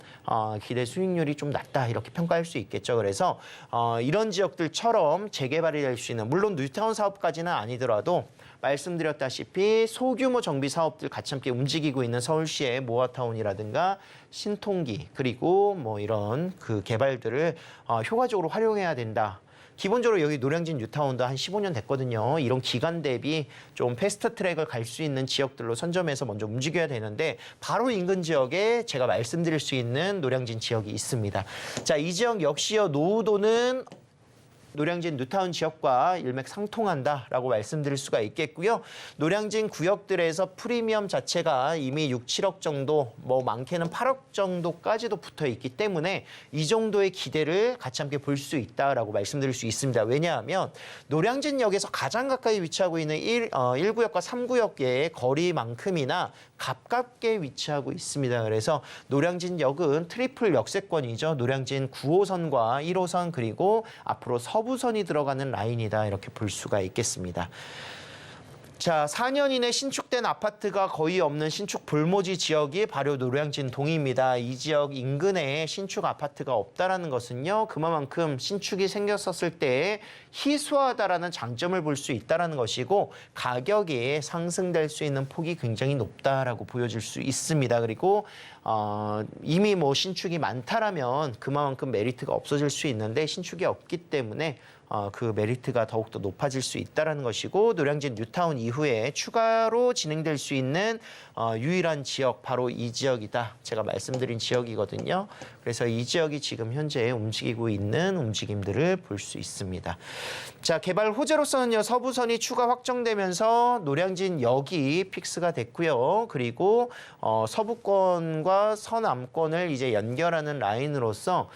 Speaker 3: 기대 수익률이 좀 낮다 이렇게 평가할 수 있겠죠. 그래서 이런 지역들처럼 재개발이 될 수 있는 물론 뉴타운 사업까지는 아니더라도 말씀드렸다시피 소규모 정비 사업들 같이 함께 움직이고 있는 서울시의 모아타운이라든가 신통기 그리고 뭐 이런 그 개발들을 효과적으로 활용해야 된다. 기본적으로 여기 노량진 뉴타운도 한 15년 됐거든요. 이런 기간 대비 좀 패스트 트랙을 갈 수 있는 지역들로 선점해서 먼저 움직여야 되는데 바로 인근 지역에 제가 말씀드릴 수 있는 노량진 지역이 있습니다. 자, 이 지역 역시요. 노후도는 노량진 뉴타운 지역과 일맥상통한다라고 말씀드릴 수가 있겠고요. 노량진 구역들에서 프리미엄 자체가 이미 6, 7억 정도, 뭐 많게는 8억 정도까지도 붙어 있기 때문에 이 정도의 기대를 같이 함께 볼 수 있다라고 말씀드릴 수 있습니다. 왜냐하면 노량진역에서 가장 가까이 위치하고 있는 1구역과 3구역의 거리만큼이나 가깝게 위치하고 있습니다. 그래서 노량진역은 트리플 역세권이죠. 노량진 9호선과 1호선 그리고 앞으로 서부선이 들어가는 라인이다 이렇게 볼 수가 있겠습니다. 자, 4년 이내 신축된 아파트가 거의 없는 신축 볼모지 지역이 바로 노량진 동입니다. 이 지역 인근에 신축 아파트가 없다라는 것은요, 그만큼 신축이 생겼었을 때 희소하다라는 장점을 볼 수 있다라는 것이고 가격이 상승될 수 있는 폭이 굉장히 높다라고 보여질 수 있습니다. 그리고 이미 뭐 신축이 많다라면 그만큼 메리트가 없어질 수 있는데 신축이 없기 때문에 그 메리트가 더욱더 높아질 수 있다는 것이고 노량진 뉴타운 이후에 추가로 진행될 수 있는 유일한 지역 바로 이 지역이다. 제가 말씀드린 지역이거든요. 그래서 이 지역이 지금 현재 움직이고 있는 움직임들을 볼 수 있습니다. 자, 개발 호재로서는요. 서부선이 추가 확정되면서 노량진역이 픽스가 됐고요. 그리고 서부권과 서남권을 이제 연결하는 라인으로서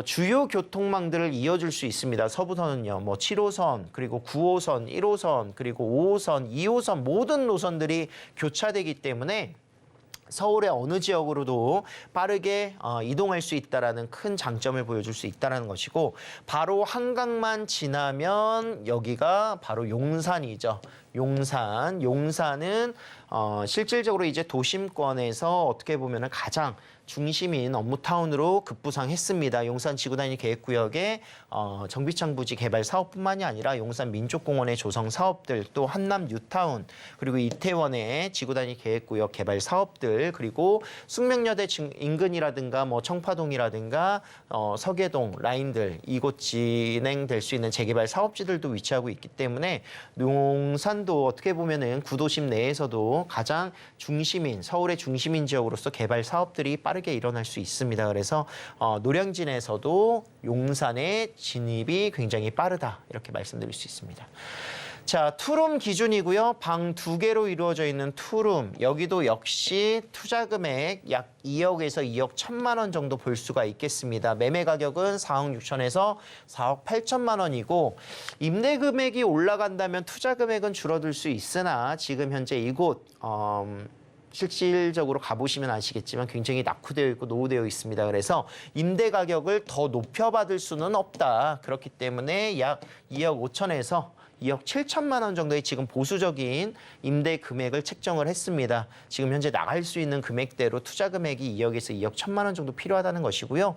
Speaker 3: 주요 교통망들을 이어줄 수 있습니다. 서부선은요, 뭐 7호선, 그리고 9호선, 1호선, 그리고 5호선, 2호선 모든 노선들이 교차되기 때문에 서울의 어느 지역으로도 빠르게 이동할 수 있다는 큰 장점을 보여줄 수 있다는 것이고 바로 한강만 지나면 여기가 바로 용산이죠. 용산은 실질적으로 이제 도심권에서 어떻게 보면 가장 중심인 업무타운으로 급부상했습니다. 용산 지구단위 계획구역의 정비창 부지 개발 사업뿐만이 아니라 용산 민족공원의 조성 사업들, 또 한남 뉴타운, 그리고 이태원의 지구단위 계획구역 개발 사업들, 그리고 숙명여대 인근이라든가 뭐 청파동이라든가 서계동 라인들 이곳 진행될 수 있는 재개발 사업지들도 위치하고 있기 때문에 용산도 어떻게 보면은 구도심 내에서도 가장 중심인 서울의 중심인 지역으로서 개발 사업들이 빠르게 일어날 수 있습니다. 그래서 노량진에서도 용산의 진입이 굉장히 빠르다 이렇게 말씀드릴 수 있습니다. 자, 투룸 기준이고요. 방 2개로 이루어져 있는 투룸. 여기도 역시 투자 금액 약 2억에서 2억 1천만 원 정도 볼 수가 있겠습니다. 매매 가격은 4억 6천에서 4억 8천만 원이고 임대 금액이 올라간다면 투자 금액은 줄어들 수 있으나 지금 현재 이곳 실질적으로 가보시면 아시겠지만 굉장히 낙후되어 있고 노후되어 있습니다. 그래서 임대 가격을 더 높여받을 수는 없다. 그렇기 때문에 약 2억 5천에서 2억 7천만 원 정도의 지금 보수적인 임대 금액을 책정을 했습니다. 지금 현재 나갈 수 있는 금액대로 투자 금액이 2억에서 2억 1천만 원 정도 필요하다는 것이고요.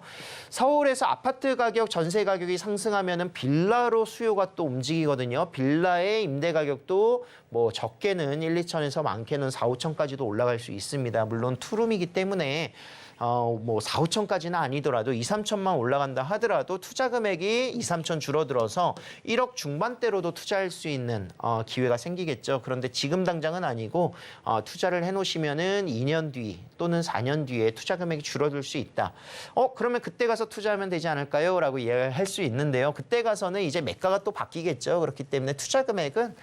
Speaker 3: 서울에서 아파트 가격, 전세 가격이 상승하면은 빌라로 수요가 또 움직이거든요. 빌라의 임대 가격도 뭐 적게는 1, 2천에서 많게는 4, 5천까지도 올라갈 수 있습니다. 물론 투룸이기 때문에 뭐 4, 5천까지는 아니더라도 2, 3천만 올라간다 하더라도 투자 금액이 2, 3천 줄어들어서 1억 중반대로도 투자할 수 있는 기회가 생기겠죠. 그런데 지금 당장은 아니고 투자를 해놓으시면은 2년 뒤 또는 4년 뒤에 투자 금액이 줄어들 수 있다. 그러면 그때 가서 투자하면 되지 않을까요? 라고 이야기를 할 수 있는데요. 그때 가서는 이제 매가가 또 바뀌겠죠. 그렇기 때문에 투자 금액은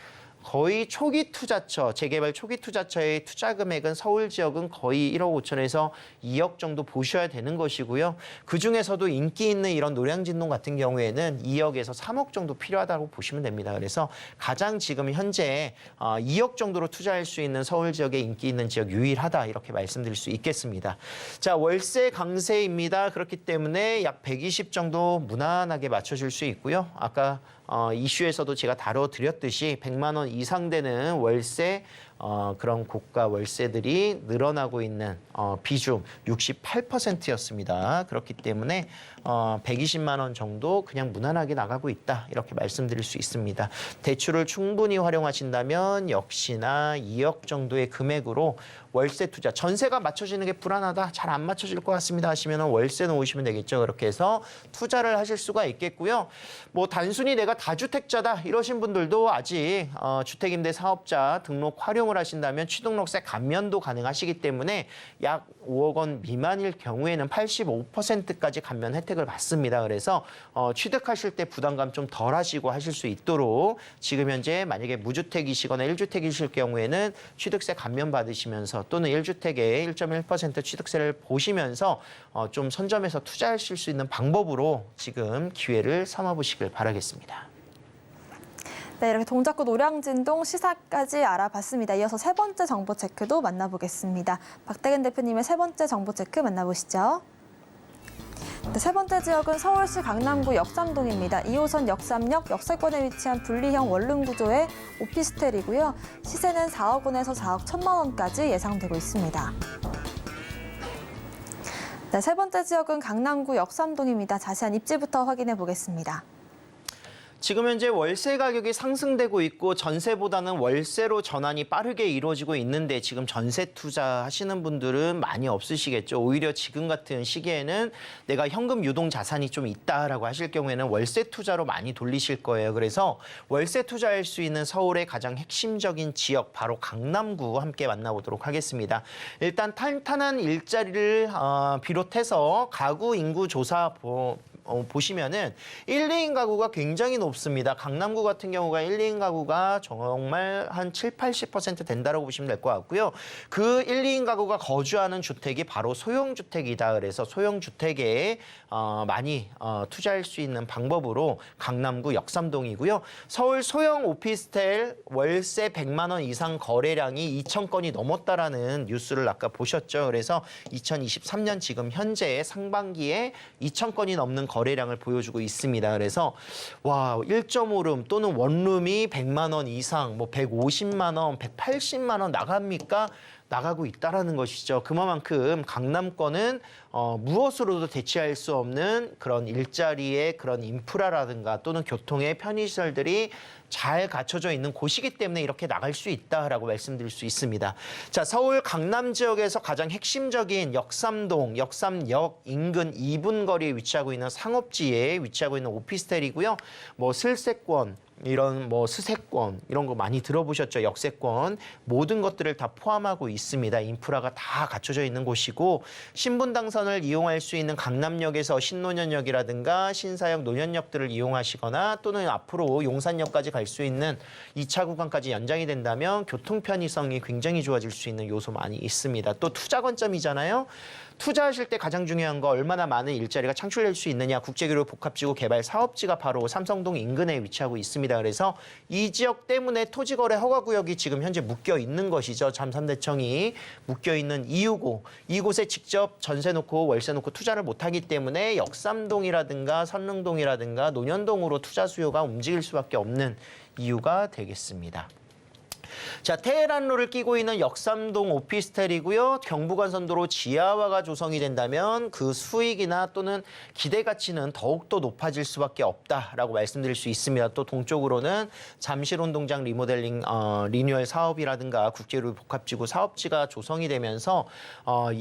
Speaker 3: 거의 초기 투자처, 재개발 초기 투자처의 투자 금액은 서울 지역은 거의 1억 5천에서 2억 정도 보셔야 되는 것이고요. 그중에서도 인기 있는 이런 노량진동 같은 경우에는 2억에서 3억 정도 필요하다고 보시면 됩니다. 그래서 가장 지금 현재 2억 정도로 투자할 수 있는 서울 지역에 인기 있는 지역 유일하다 이렇게 말씀드릴 수 있겠습니다. 자, 월세 강세입니다. 그렇기 때문에 약 120 정도 무난하게 맞춰줄 수 있고요. 아까 이슈에서도 제가 다뤄드렸듯이 100만 원 이상 되는 월세 그런 고가 월세들이 늘어나고 있는 비중 68%였습니다. 그렇기 때문에 120만 원 정도 그냥 무난하게 나가고 있다 이렇게 말씀드릴 수 있습니다. 대출을 충분히 활용하신다면 역시나 2억 정도의 금액으로 월세 투자, 전세가 맞춰지는 게 불안하다, 잘 안 맞춰질 것 같습니다 하시면 월세 놓으시면 되겠죠. 그렇게 해서 투자를 하실 수가 있겠고요. 뭐 단순히 내가 다주택자다 이러신 분들도 아직 주택임대 사업자 등록 활용을 하신다면 취등록세 감면도 가능하시기 때문에 약 5억 원 미만일 경우에는 85%까지 감면 혜택을 받습니다. 그래서 취득하실 때 부담감 좀 덜 하시고 하실 수 있도록 지금 현재 만약에 무주택이시거나 1주택이실 경우에는 취득세 감면 받으시면서 또는 1주택에 1.1% 취득세를 보시면서 좀 선점해서 투자하실 수 있는 방법으로 지금 기회를 삼아보시길 바라겠습니다.
Speaker 2: 네, 이렇게 동작구 노량진동 시사까지 알아봤습니다. 이어서 세 번째 정보 체크도 만나보겠습니다. 박대근 대표님의 세 번째 정보 체크 만나보시죠. 네, 세 번째 지역은 서울시 강남구 역삼동입니다. 2호선 역삼역 역세권에 위치한 분리형 원룸 구조의 오피스텔이고요. 시세는 4억 원에서 4억 1천만 원까지 예상되고 있습니다. 네, 세 번째 지역은 강남구 역삼동입니다. 자세한 입지부터 확인해 보겠습니다.
Speaker 3: 지금 현재 월세 가격이 상승되고 있고 전세보다는 월세로 전환이 빠르게 이루어지고 있는데 지금 전세 투자하시는 분들은 많이 없으시겠죠. 오히려 지금 같은 시기에는 내가 현금 유동 자산이 좀 있다라고 하실 경우에는 월세 투자로 많이 돌리실 거예요. 그래서 월세 투자할 수 있는 서울의 가장 핵심적인 지역 바로 강남구 함께 만나보도록 하겠습니다. 일단 탄탄한 일자리를 비롯해서 가구 인구 조사 보시면은 1, 2인 가구가 굉장히 높습니다. 강남구 같은 경우가 1, 2인 가구가 정말 한 7, 80% 된다고 보시면 될 것 같고요. 그 1, 2인 가구가 거주하는 주택이 바로 소형주택이다. 그래서 소형주택에 많이 투자할 수 있는 방법으로 강남구 역삼동이고요. 서울 소형 오피스텔 월세 100만 원 이상 거래량이 2천 건이 넘었다라는 뉴스를 아까 보셨죠. 그래서 2023년 지금 현재 상반기에 2천 건이 넘는 거래량을 보여주고 있습니다. 그래서 와 1.5룸 또는 원룸이 100만 원 이상, 뭐 150만 원, 180만 원 나갑니까? 나가고 있다라는 것이죠. 그만큼 강남권은 무엇으로도 대체할 수 없는 그런 일자리의 그런 인프라라든가 또는 교통의 편의시설들이 잘 갖춰져 있는 곳이기 때문에 이렇게 나갈 수 있다라고 말씀드릴 수 있습니다. 자, 서울 강남 지역에서 가장 핵심적인 역삼동, 역삼역 인근 2분 거리에 위치하고 있는 상업지에 위치하고 있는 오피스텔이고요. 뭐 슬세권, 이런 뭐 스세권 이런 거 많이 들어보셨죠? 역세권 모든 것들을 다 포함하고 있습니다. 인프라가 다 갖춰져 있는 곳이고 신분당선을 이용할 수 있는 강남역에서 신논현역이라든가 신사역 논현역들을 이용하시거나 또는 앞으로 용산역까지 갈 수 있는 2차 구간까지 연장이 된다면 교통 편의성이 굉장히 좋아질 수 있는 요소 많이 있습니다. 또 투자 관점이잖아요. 투자하실 때 가장 중요한 거 얼마나 많은 일자리가 창출될 수 있느냐. 국제교류 복합지구 개발 사업지가 바로 삼성동 인근에 위치하고 있습니다. 그래서 이 지역 때문에 토지거래 허가구역이 지금 현재 묶여 있는 것이죠. 잠삼대청이 묶여 있는 이유고 이곳에 직접 전세 놓고 월세 놓고 투자를 못하기 때문에 역삼동이라든가 선릉동이라든가 논현동으로 투자 수요가 움직일 수밖에 없는 이유가 되겠습니다. 자, 테헤란로를 끼고 있는 역삼동 오피스텔이고요. 경부간선도로 지하화가 조성이 된다면 그 수익이나 또는 기대 가치는 더욱더 높아질 수밖에 없다라고 말씀드릴 수 있습니다. 또 동쪽으로는 잠실운동장 리모델링 리뉴얼 사업이라든가 국제교류 복합지구 사업지가 조성이 되면서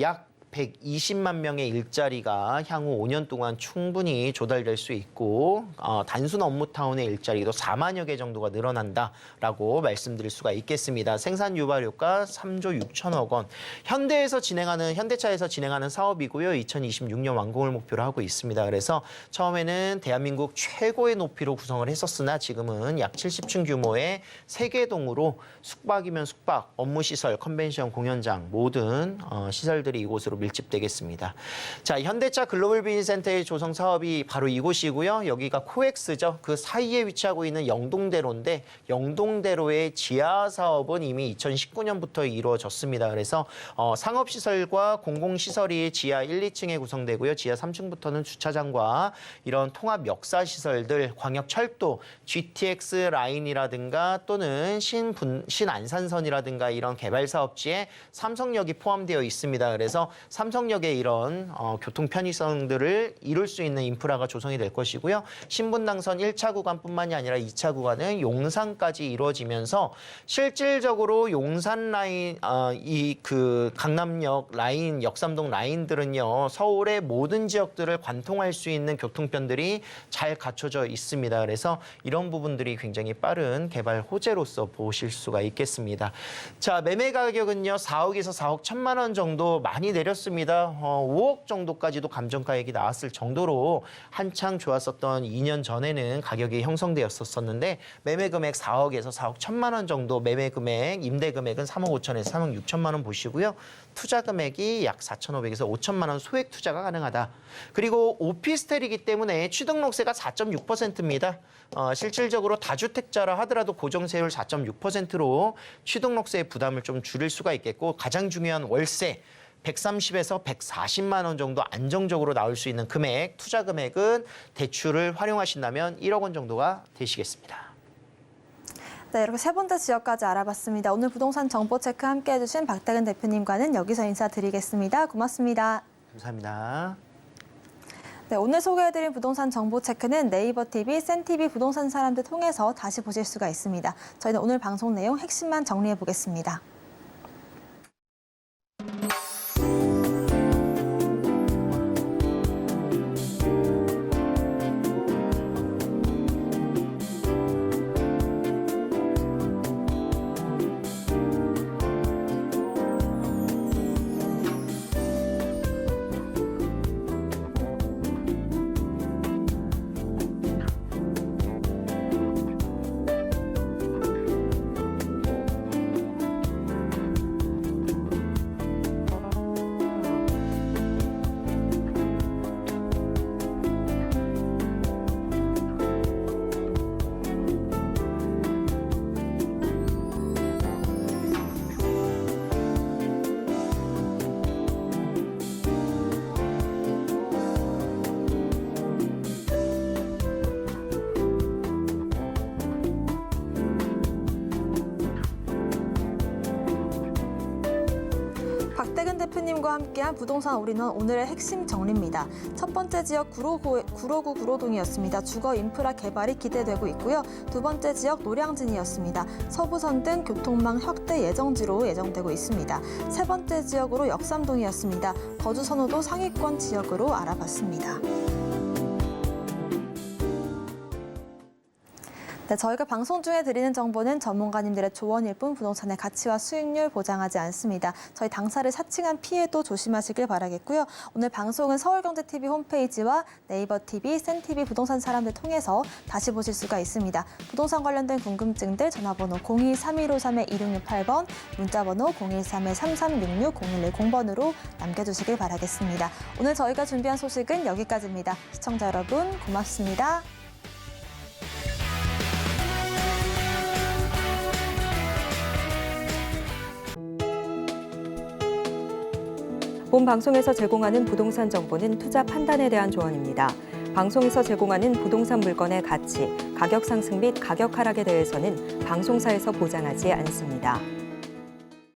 Speaker 3: 약 120만 명의 일자리가 향후 5년 동안 충분히 조달될 수 있고 단순 업무타운의 일자리도 4만여 개 정도가 늘어난다라고 말씀드릴 수가 있겠습니다. 생산 유발 효과 3조 6천억 원. 현대차에서 진행하는 사업이고요. 2026년 완공을 목표로 하고 있습니다. 그래서 처음에는 대한민국 최고의 높이로 구성을 했었으나 지금은 약 70층 규모의 3개 동으로 숙박이면 숙박, 업무시설, 컨벤션, 공연장 모든 시설들이 이곳으로 밀집되겠습니다. 자, 현대차 글로벌 비즈니스센터의 조성 사업이 바로 이곳이고요. 여기가 코엑스죠. 그 사이에 위치하고 있는 영동대로인데 영동대로의 지하 사업은 이미 2019년부터 이루어졌습니다. 그래서 상업시설과 공공시설이 지하 1, 2층에 구성되고요. 지하 3층부터는 주차장과 이런 통합 역사시설들, 광역철도, GTX 라인이라든가 또는 신안산선이라든가 이런 개발사업지에 삼성역이 포함되어 있습니다. 그래서 삼성역의 이런 교통 편의성들을 이룰 수 있는 인프라가 조성이 될 것이고요. 신분당선 1차 구간뿐만이 아니라 2차 구간은 용산까지 이루어지면서 실질적으로 용산 라인, 강남역 라인, 역삼동 라인들은요, 서울의 모든 지역들을 관통할 수 있는 교통편들이 잘 갖춰져 있습니다. 그래서 이런 부분들이 굉장히 빠른 개발 호재로서 보실 수가 있겠습니다. 자, 매매 가격은요, 4억에서 4억 1천만 원 정도 많이 내렸습니다. 5억 정도까지도 감정가액이 나왔을 정도로 한창 좋았었던 2년 전에는 가격이 형성되었었는데 매매 금액 4억에서 4억 1천만 원 정도, 매매 금액, 임대 금액은 3억 5천에서 3억 6천만 원 보시고요. 투자 금액이 약 4,500에서 5천만 원 소액 투자가 가능하다. 그리고 오피스텔이기 때문에 취등록세가 4.6%입니다. 실질적으로 다주택자라 하더라도 고정세율 4.6%로 취등록세의 부담을 좀 줄일 수가 있겠고, 가장 중요한 월세 130에서 140만 원 정도 안정적으로 나올 수 있는 금액, 투자 금액은 대출을 활용하신다면 1억 원 정도가 되시겠습니다.
Speaker 2: 네, 이렇게 세 번째 지역까지 알아봤습니다. 오늘 부동산 정보 체크 함께 해주신 박대근 대표님과는 여기서 인사드리겠습니다. 고맙습니다.
Speaker 3: 감사합니다.
Speaker 2: 네, 오늘 소개해드린 부동산 정보 체크는 네이버 TV, 센TV 부동산 사람들 통해서 다시 보실 수가 있습니다. 저희는 오늘 방송 내용 핵심만 정리해 보겠습니다. 박대근 대표님과 함께한 부동산 올인원 오늘의 핵심 정리입니다. 첫 번째 지역 구로구 구로동이었습니다. 주거 인프라 개발이 기대되고 있고요. 두 번째 지역 노량진이었습니다. 서부선 등 교통망 확대 예정지로 예정되고 있습니다. 세 번째 지역으로 역삼동이었습니다. 거주 선호도 상위권 지역으로 알아봤습니다. 네, 저희가 방송 중에 드리는 정보는 전문가님들의 조언일 뿐 부동산의 가치와 수익률 보장하지 않습니다. 저희 당사를 사칭한 피해도 조심하시길 바라겠고요. 오늘 방송은 서울경제TV 홈페이지와 네이버 TV, 센TV 부동산 사람들 통해서 다시 보실 수가 있습니다. 부동산 관련된 궁금증들 전화번호 02-3153-2668번, 문자번호 013-3366-0110번으로 남겨주시길 바라겠습니다. 오늘 저희가 준비한 소식은 여기까지입니다. 시청자 여러분 고맙습니다.
Speaker 1: 본 방송에서 제공하는 부동산 정보는 투자 판단에 대한 조언입니다. 방송에서 제공하는 부동산 물건의 가치, 가격 상승 및 가격 하락에 대해서는 방송사에서 보장하지 않습니다.